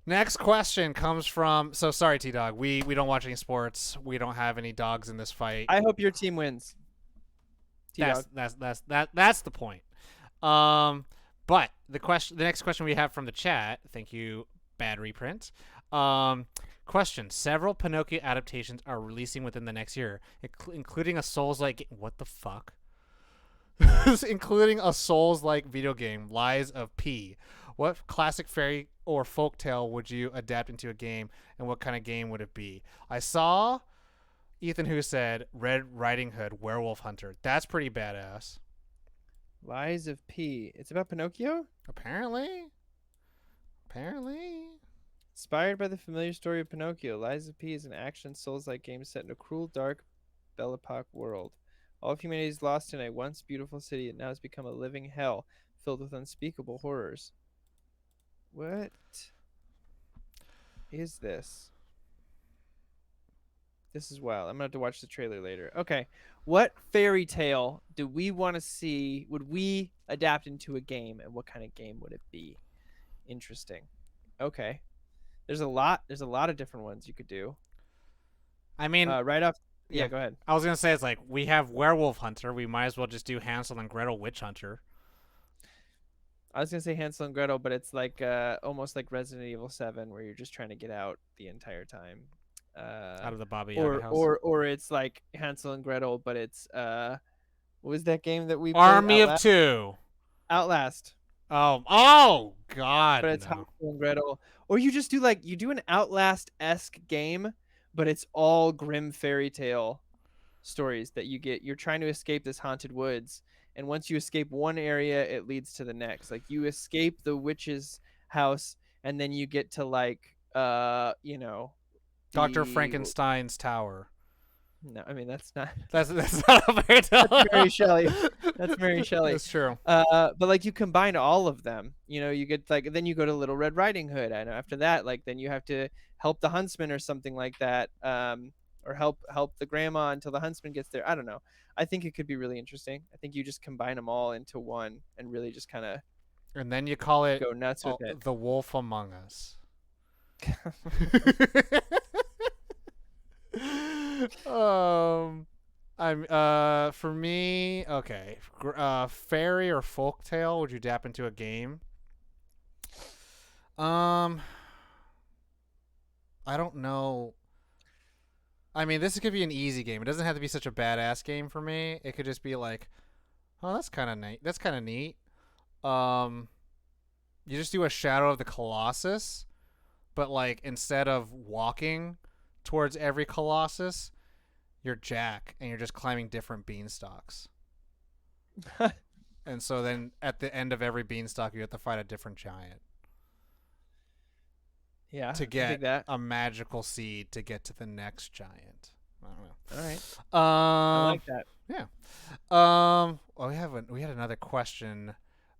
Next question comes from. So sorry, T Dog. We don't watch any sports. We don't have any dogs in this fight. I hope your team wins. That's the point. But the next question we have from the chat. Thank you, Bad Reprint. Question: several Pinocchio adaptations are releasing within the next year, including a Souls-like. What the fuck? Including a Souls-like video game, Lies of P. What classic fairy or folk tale would you adapt into a game, and what kind of game would it be? I saw Ethan who said Red Riding Hood, Werewolf Hunter. That's pretty badass. Lies of P. It's about Pinocchio? Apparently. Inspired by the familiar story of Pinocchio, Lies of P is an action Souls-like game set in a cruel, dark, Belle Epoque world. All of humanity is lost in a once beautiful city that now has become a living hell filled with unspeakable horrors. What is this? This is wild. I'm going to have to watch the trailer later. Okay. What fairy tale do we want to see? Would we adapt into a game, and what kind of game would it be? Interesting. Okay. There's a lot of different ones you could do. I mean, right off. Yeah, go ahead. I was going to say, it's like, we have Werewolf Hunter. We might as well just do Hansel and Gretel Witch Hunter. I was going to say Hansel and Gretel, but it's like almost like Resident Evil 7, where you're just trying to get out the entire time. Out of the Baba Yaga house. Or it's like Hansel and Gretel, but it's what was that game that we played? Army of Two. Outlast. Oh God. But it's Hansel and Gretel. Or you just do an Outlast-esque game, but it's all grim fairy tale stories that you're trying to escape this haunted woods, and once you escape one area, it leads to the next. Like, you escape the witch's house, and then you get to Dr. Frankenstein's tower. No, I mean, that's not a fairy tale. That's Mary Shelley. That's Mary Shelley. That's true. But like you combine all of them, you get like then you go to Little Red Riding Hood. I know after that, like then you have to help the huntsman or something like that, or help the grandma until the huntsman gets there. I don't know. I think it could be really interesting. I think you just combine them all into one and really just kind of And then you call it go nuts with it. The Wolf Among Us. um, for me, okay, fairy or folktale? Would you dap into a game? Um, I don't know. I mean, this could be an easy game. It doesn't have to be such a badass game for me. It could just be like, oh, that's kind of neat. That's kind of neat. Um, you just do a Shadow of the Colossus, but like instead of walking towards every Colossus, you're Jack and you're just climbing different beanstalks. And so then at the end of every beanstalk, you have to fight a different giant Yeah, to I get dig that. a magical seed to get to the next giant. I don't know. All right, I like that. Yeah. Well, we had another question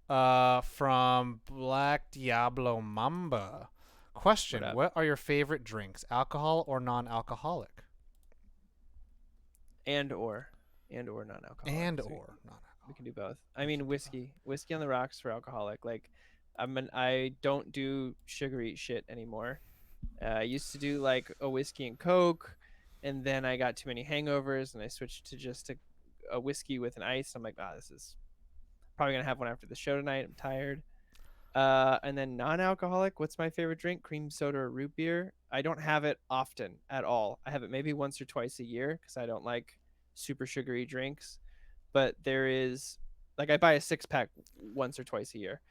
from Black Diablo Mamba. Question: up? What are your favorite drinks, alcohol or non-alcoholic? And or non-alcoholic. And So or non. we can do both. I mean, whiskey on the rocks for alcoholic. Like, I don't do sugary shit anymore. I used to do like a whiskey and Coke, and then I got too many hangovers, and I switched to just a whiskey with an ice. I'm like, this is probably gonna have one after the show tonight. I'm tired. And then non-alcoholic. What's my favorite drink? Cream soda or root beer. I don't have it often at all. I have it maybe once or twice a year because I don't like super sugary drinks. But there is like I buy a 6-pack once or twice a year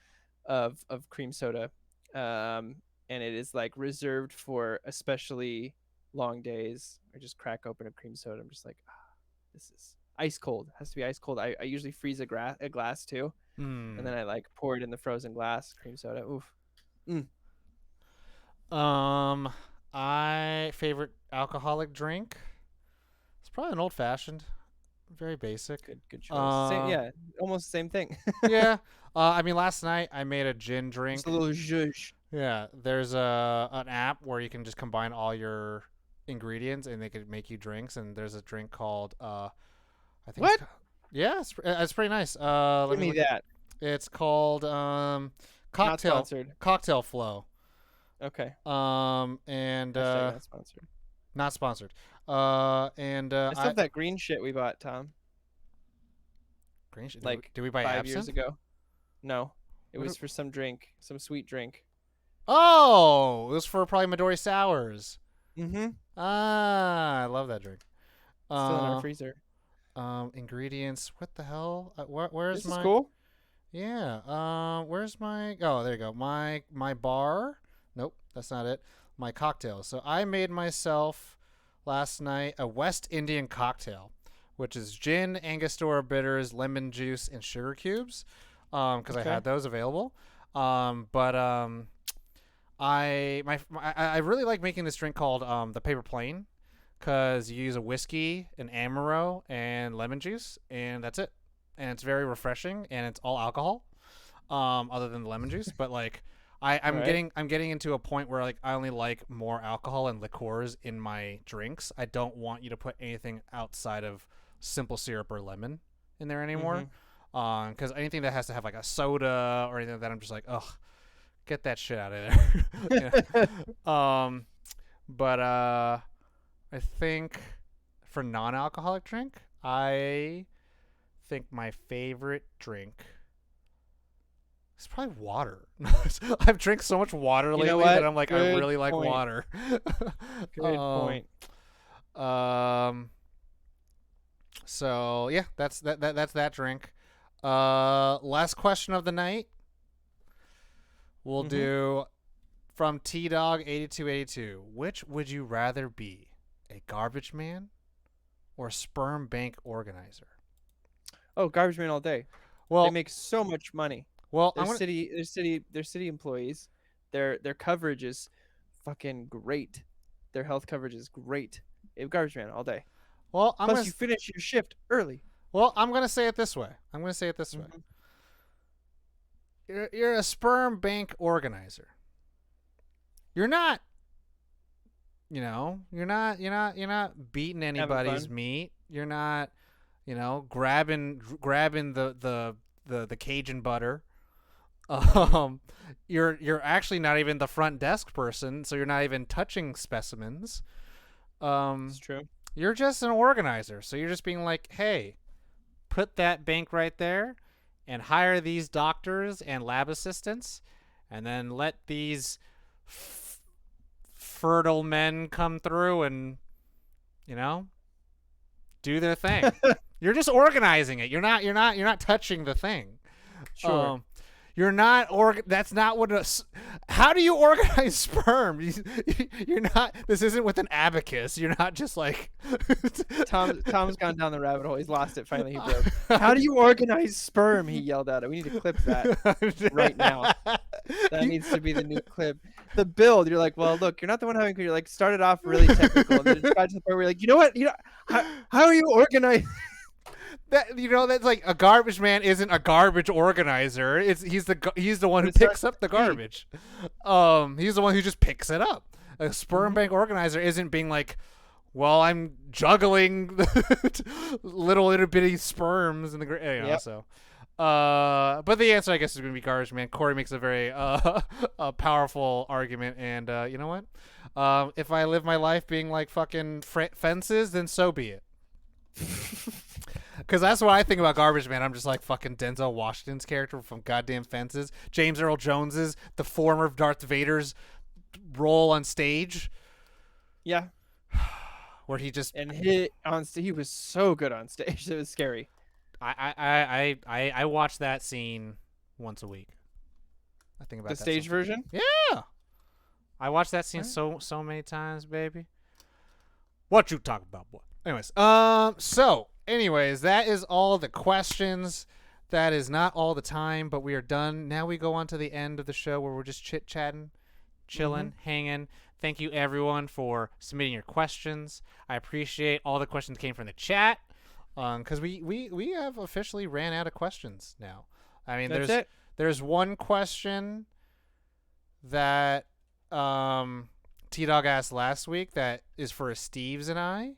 of cream soda, and it is like reserved for especially long days. I just crack open a cream soda. I'm just like, this is ice cold. It has to be ice cold. I usually freeze a glass too, and then I like pour it in the frozen glass cream soda. Oof. I favorite alcoholic drink. It's probably an old fashioned. Very basic. Good choice. Yeah, almost the same thing. Yeah. I mean, last night I made a gin drink. Just a little zhuzh. Yeah. There's an app where you can just combine all your ingredients and they could make you drinks. And there's a drink called I think. What? Yeah, it's pretty nice. Give me that. It's called Not cocktail sponsored. cocktail flow. Okay. And Hashtag not sponsored. not sponsored. And I still have that green shit we bought, Tom. green shit. Like Did we buy 5 absinthe? years ago. No, it What was for some drink, some sweet drink. Oh, it was for probably Midori sours. Mm-hmm. Ah, I love that drink. Still in our freezer. Ingredients. What the hell? Where's This my? is cool. Yeah. Where's my? Oh, there you go. My bar. Nope, that's not it. My cocktail. So I made myself last night a West Indian cocktail, which is gin, Angostura bitters, lemon juice, and sugar cubes. Because I had those available. I really like making this drink called the Paper Plane, because you use a whiskey, an Amaro, and lemon juice, and that's it. And it's very refreshing, and it's all alcohol, other than the lemon juice. But like, I'm getting into a point where like I only like more alcohol and liqueurs in my drinks. I don't want you to put anything outside of simple syrup or lemon in there anymore. Because anything that has to have like a soda or anything like that, I'm just like, ugh, get that shit out of there. But I think for non-alcoholic drink, I think my favorite drink is probably water. I've drank so much water lately that I'm like, I really like water. Good point. So yeah, that's that drink. Last question of the night. We'll do from T Dog 8282. Which would you rather be, a garbage man or a sperm bank organizer? Oh, garbage man all day. Well, they make so much money. Well, they're city employees. Their coverage is fucking great. Their health coverage is great. Garbage man all day. Well, Plus you finish your shift early. Well, I'm gonna say it this way. Mhm. You're a sperm bank organizer. You're not. You're not beating Having anybody's fun. meat. You're not. Grabbing the Cajun butter. Mhm. Um, you're actually not even the front desk person, so you're not even touching specimens. It's Um, true. you're just an organizer, so you're just being like, hey, put that bank right there, and hire these doctors and lab assistants, and then let these fertile men come through and you know do their thing. You're just organizing it. You're not touching the thing. Sure. Um, you're not That's not what how do you organize sperm? You're not. This isn't with an abacus. You're not just like. Tom's gone down the rabbit hole. He's lost it. Finally, he broke. How do you organize sperm? He yelled out. We need to clip that right now. That needs to be the new clip. The build. You're like, well, look, you're not the one having. You're like, started off really technical, and then it got to the point where you're like, you know what? How are you organized? That's like a garbage man isn't a garbage organizer. He's the one who It's picks not up the speed. garbage. He's the one who just picks it up. A sperm Mhm. bank organizer isn't being like, well, I'm juggling little itty bitty sperms in the Yep. so. But the answer, I guess, is going to be garbage man. Corey makes a very a powerful argument, and you know what? If I live my life being like fucking fences, then so be it. Because that's what I think about Garbage Man. I'm just like fucking Denzel Washington's character from goddamn Fences. James Earl Jones's, the former Darth Vader's role on stage, Yeah. where he just And he was so good on stage. It was scary. I watch that scene once a week. I think about The that stage version. Yeah, I watch that scene so many times, baby. What you talking about, boy? Anyways, that is all the questions. That is not all the time, but we are done. Now we go on to the end of the show where we're just chit-chatting, chilling, hanging. Thank you, everyone, for submitting your questions. I appreciate all the questions that came from the chat, because we have officially ran out of questions now. I mean, That's it. there's one question that T-Dog asked last week that is for Steve's and I.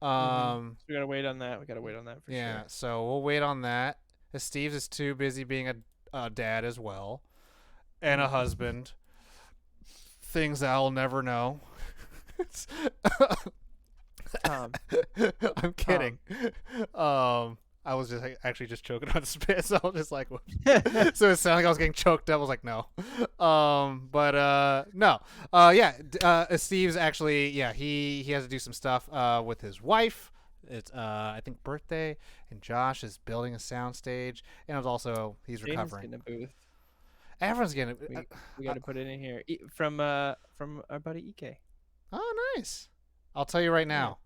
So we gotta wait on that. We gotta wait on that for Yeah, sure. so we'll wait on that. Steve's is too busy being a dad as well, and a husband. Things I'll never know. Tom. I'm kidding. I was just actually just choking on spit, so I was just like, so it sounded like I was getting choked up. I was like, no. No. Steve's actually, yeah, he has to do some stuff with his wife. It's I think birthday, and Josh is building a soundstage, and it was also he's Jaden's recovering. getting a booth. Everyone's getting We got to put it in here from our buddy Ek. Oh, nice. I'll tell you right now.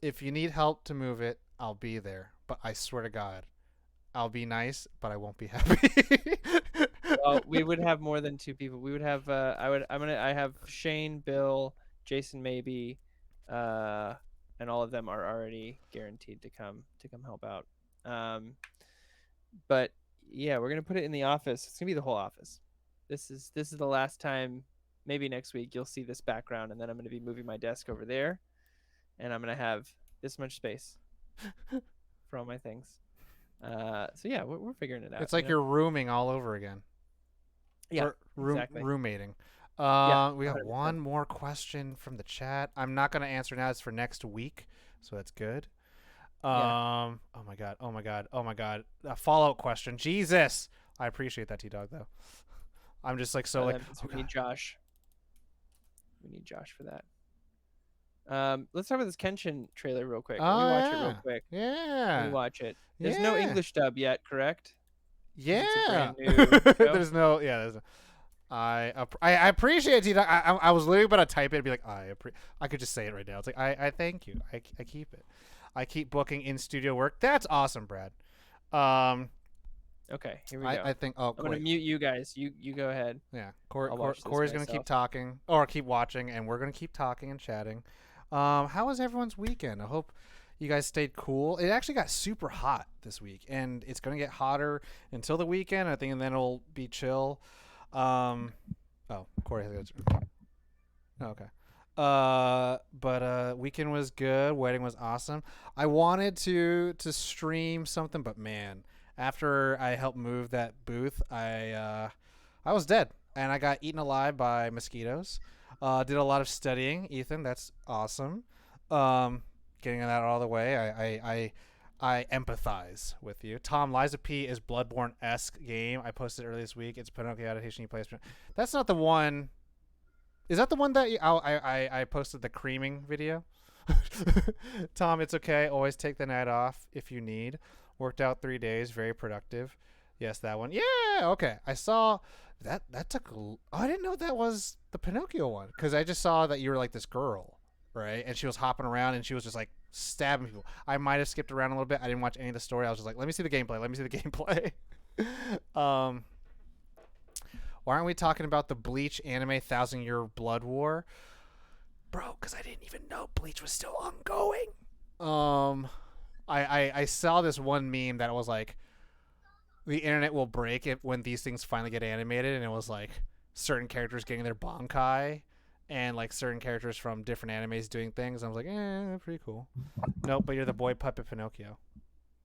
If you need help to move it, I'll be there. But I swear to God, I'll be nice, but I won't be happy. Well, we would have more than two people. We would have I have Shane, Bill, Jason maybe, and all of them are already guaranteed to come help out. But yeah, we're gonna put it in the office. It's gonna be the whole office. This is the last time. Maybe next week you'll see this background, and then I'm gonna be moving my desk over there, and I'm gonna have this much space for all my things. So yeah, we're figuring it out. It's like you're rooming all over again. Yeah, exactly. Roommating. Yeah, We got 100%. one more question from the chat. I'm not gonna answer now. It's for next week, so that's good. Yeah. Oh my god. Oh my god. Oh my god. A follow-up question. Jesus. I appreciate that, T-Dog, though. I'm just like so like. We need Josh. We need Josh for that. Let's talk about this Kenshin trailer real quick. Let me watch it real quick. Yeah. Let me watch it. There's no English dub yet, correct? Yeah. It's a brand new show. There's no. Yeah. There's. I appreciate it. I was literally about to type it and be like, I could just say it right now. It's like, I thank you. I keep it. I keep booking in studio work. That's awesome, Brad. Okay, here we go. I think. Oh, I'm gonna mute you guys. You go ahead. Yeah, I'll watch this Corey's gonna keep myself. talking or keep watching, and we're gonna keep talking and chatting. How was everyone's weekend? I hope You guys stayed cool. It actually got super hot this week, and it's gonna get hotter until the weekend, I think, and then it'll be chill. Oh, Corey has to. Oh, okay. But weekend was good. Wedding was awesome. I wanted to stream something, but man, after I helped move that booth, I was dead, and I got eaten alive by mosquitoes. Did a lot of studying, Ethan. That's awesome. Getting that all the way. I empathize with you. Tom, Lies of P is Bloodborne-esque game. I posted earlier this week. It's Pinocchio adaptation. You play. That's not the one. Is that the one that I posted the creaming video? Tom, it's okay. Always take the night off if you need. Worked out 3 days. Very productive. Yes, that one. Yeah. Okay. I saw that. That took. I didn't know that was the Pinocchio one because I just saw that you were like this girl, right? And she was hopping around and she was just like stabbing people. I might have skipped around a little bit. I didn't watch any of the story. I was just like, let me see the gameplay. Let me see the gameplay. Why aren't we talking about the Bleach anime 1,000-Year Blood War? Bro, because I didn't even know Bleach was still ongoing. I saw this one meme that was like, the internet will break it when these things finally get animated, and it was like certain characters getting their Bankai and like certain characters from different animes doing things. I was like, pretty cool. Nope, but you're the boy puppet Pinocchio.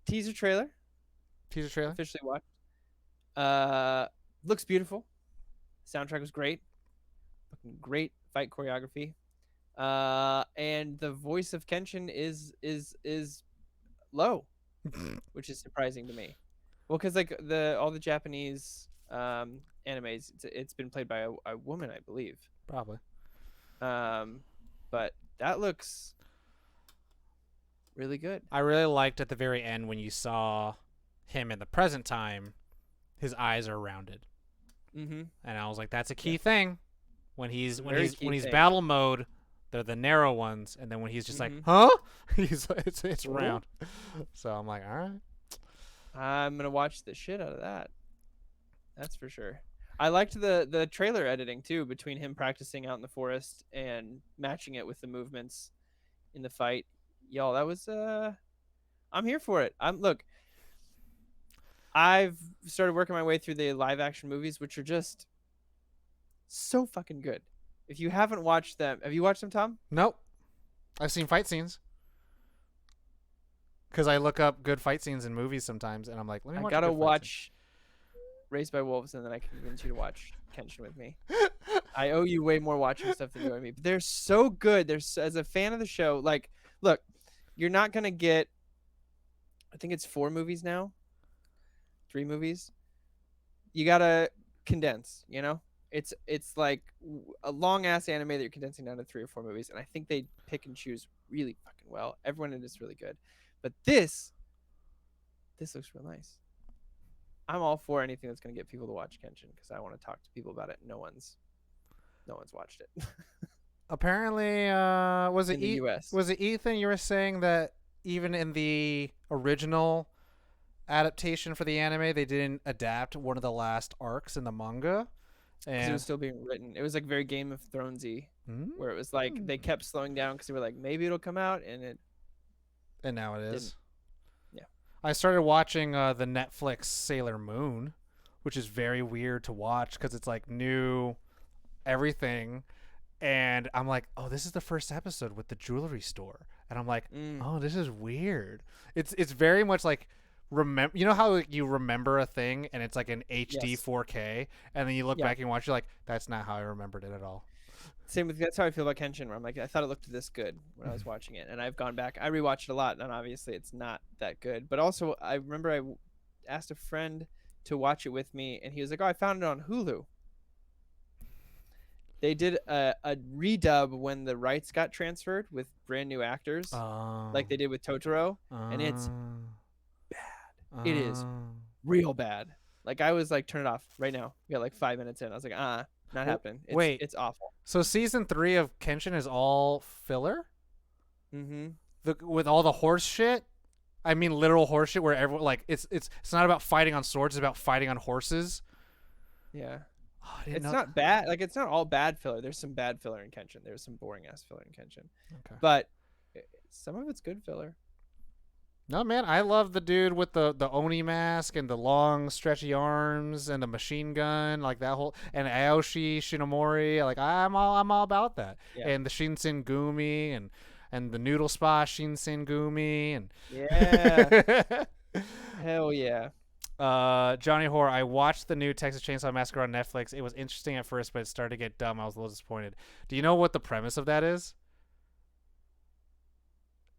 Teaser trailer. Officially watched. Looks beautiful. Soundtrack was great. Fucking great fight choreography. And the voice of Kenshin is low, which is surprising to me. Well, because like all the Japanese animes, it's been played by a woman, I believe. Probably. But that looks really good. I really liked at the very end when you saw him in the present time, his eyes are rounded. Mm-hmm. And I was like, that's a key thing. When he's thing. battle mode, they're the narrow ones, and then when he's just like, Mhm. huh? It's round. So I'm like, all right. I'm gonna watch the shit out of that. That's for sure. I liked the trailer editing too, between him practicing out in the forest and matching it with the movements in the fight. Y'all, that was I'm here for it. I've started working my way through the live action movies, which are just so fucking good. If you haven't watched them, have you watched them, Tom? Nope. I've seen fight scenes. Because I look up good fight scenes in movies sometimes, and I'm like, let me watch. I gotta watch Raised by Wolves, and then I can convince you to watch Kenshin with me. I owe you way more watching stuff than you owe me. But they're so good. As a fan of the show, like, look, you're not gonna get. I think it's 4 movies now. 3 movies. You gotta condense. You know, it's like a long ass anime that you're condensing down to 3 or 4 movies, and I think they pick and choose really fucking well. Everyone in it is really good, but this looks real nice. I'm all for anything that's gonna get people to watch Kenshin because I want to talk to people about it. No one's watched it. Apparently, was in the US. Was it Ethan? You were saying that even in the original adaptation for the anime, they didn't adapt one of the last arcs in the manga, and it was still being written. It was like very Game of Thronesy, where it was like they kept slowing down because they were like, maybe it'll come out, and now it is. Didn't. Yeah, I started watching the Netflix Sailor Moon, which is very weird to watch because it's like new everything, and I'm like, oh, this is the first episode with the jewelry store, and I'm like, oh, this is weird. It's very much like. Remember, you know how you remember a thing and it's like an HD 4K, and then you look back and watch, you're like, that's not how I remembered it at all. Same with that's how I feel about Kenshin, where I'm like, I thought it looked this good when I was watching it, and I've gone back, I rewatched it a lot, and obviously it's not that good. But also, I remember I asked a friend to watch it with me, and he was like, oh, I found it on Hulu. They did a redub when the rights got transferred with brand new actors, like they did with Totoro, and it's it is real bad. Like, I was like, turn it off right now. We got like 5 minutes in. I was like, not happening. It's awful. So season 3 of Kenshin is all filler? Mm-hmm. With all the horse shit? I mean literal horse shit where everyone like it's not about fighting on swords, it's about fighting on horses. Yeah. Oh, it's not bad. Like, it's not all bad filler. There's some bad filler in Kenshin. There's some boring ass filler in Kenshin. Okay. But some of it's good filler. No, man, I love the dude with the Oni mask and the long stretchy arms and the machine gun, like that whole, and Aoshi Shinomori. Like I'm all about that. Yeah. And the Shinsen Gumi and the Noodle Spa Shinsen Gumi Yeah. and Hell yeah. Johnny Horror. I watched the new Texas Chainsaw Massacre on Netflix. It was interesting at first, but it started to get dumb. I was a little disappointed. Do you know what the premise of that is?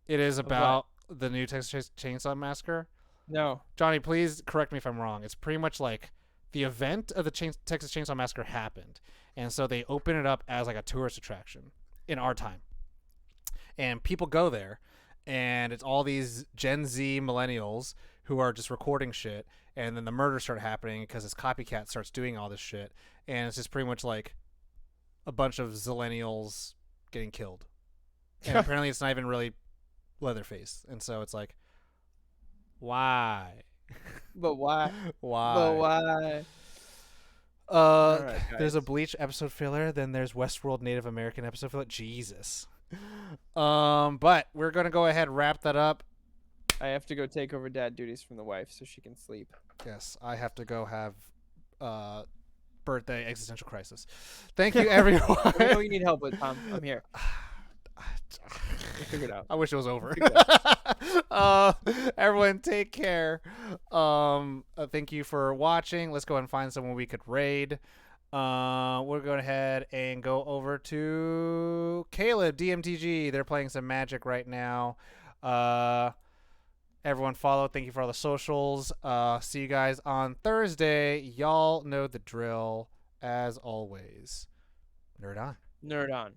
It is Of what? about the new Texas Chainsaw Massacre. No. Johnny, please correct me if I'm wrong. It's pretty much like the event of the Texas Chainsaw Massacre happened, and so they open it up as like a tourist attraction in our time, and people go there, and it's all these Gen Z millennials who are just recording shit, and then the murders start happening because this copycat starts doing all this shit, and it's just pretty much like a bunch of zillennials getting killed, and apparently it's not even really Leatherface, and so it's like, why? But why? Why? But why? Alright, There's a guys. Bleach episode filler, then there's Westworld Native American episode filler. Jesus. But we're gonna go ahead and wrap that up. I have to go take over dad duties from the wife so she can sleep. Yes, I have to go have birthday existential crisis. Thank you, everyone. Let me know what you need help with, Tom. I'm here. We'll figure it out. I wish it was over. We'll Everyone, take care. Thank you for watching. Let's go ahead and find someone we could raid. We're going ahead and go over to Caleb DMTG. They're playing some Magic right now. Everyone follow. Thank you for all the socials. See you guys on Thursday. Y'all know the drill. As always, nerd on. Nerd on.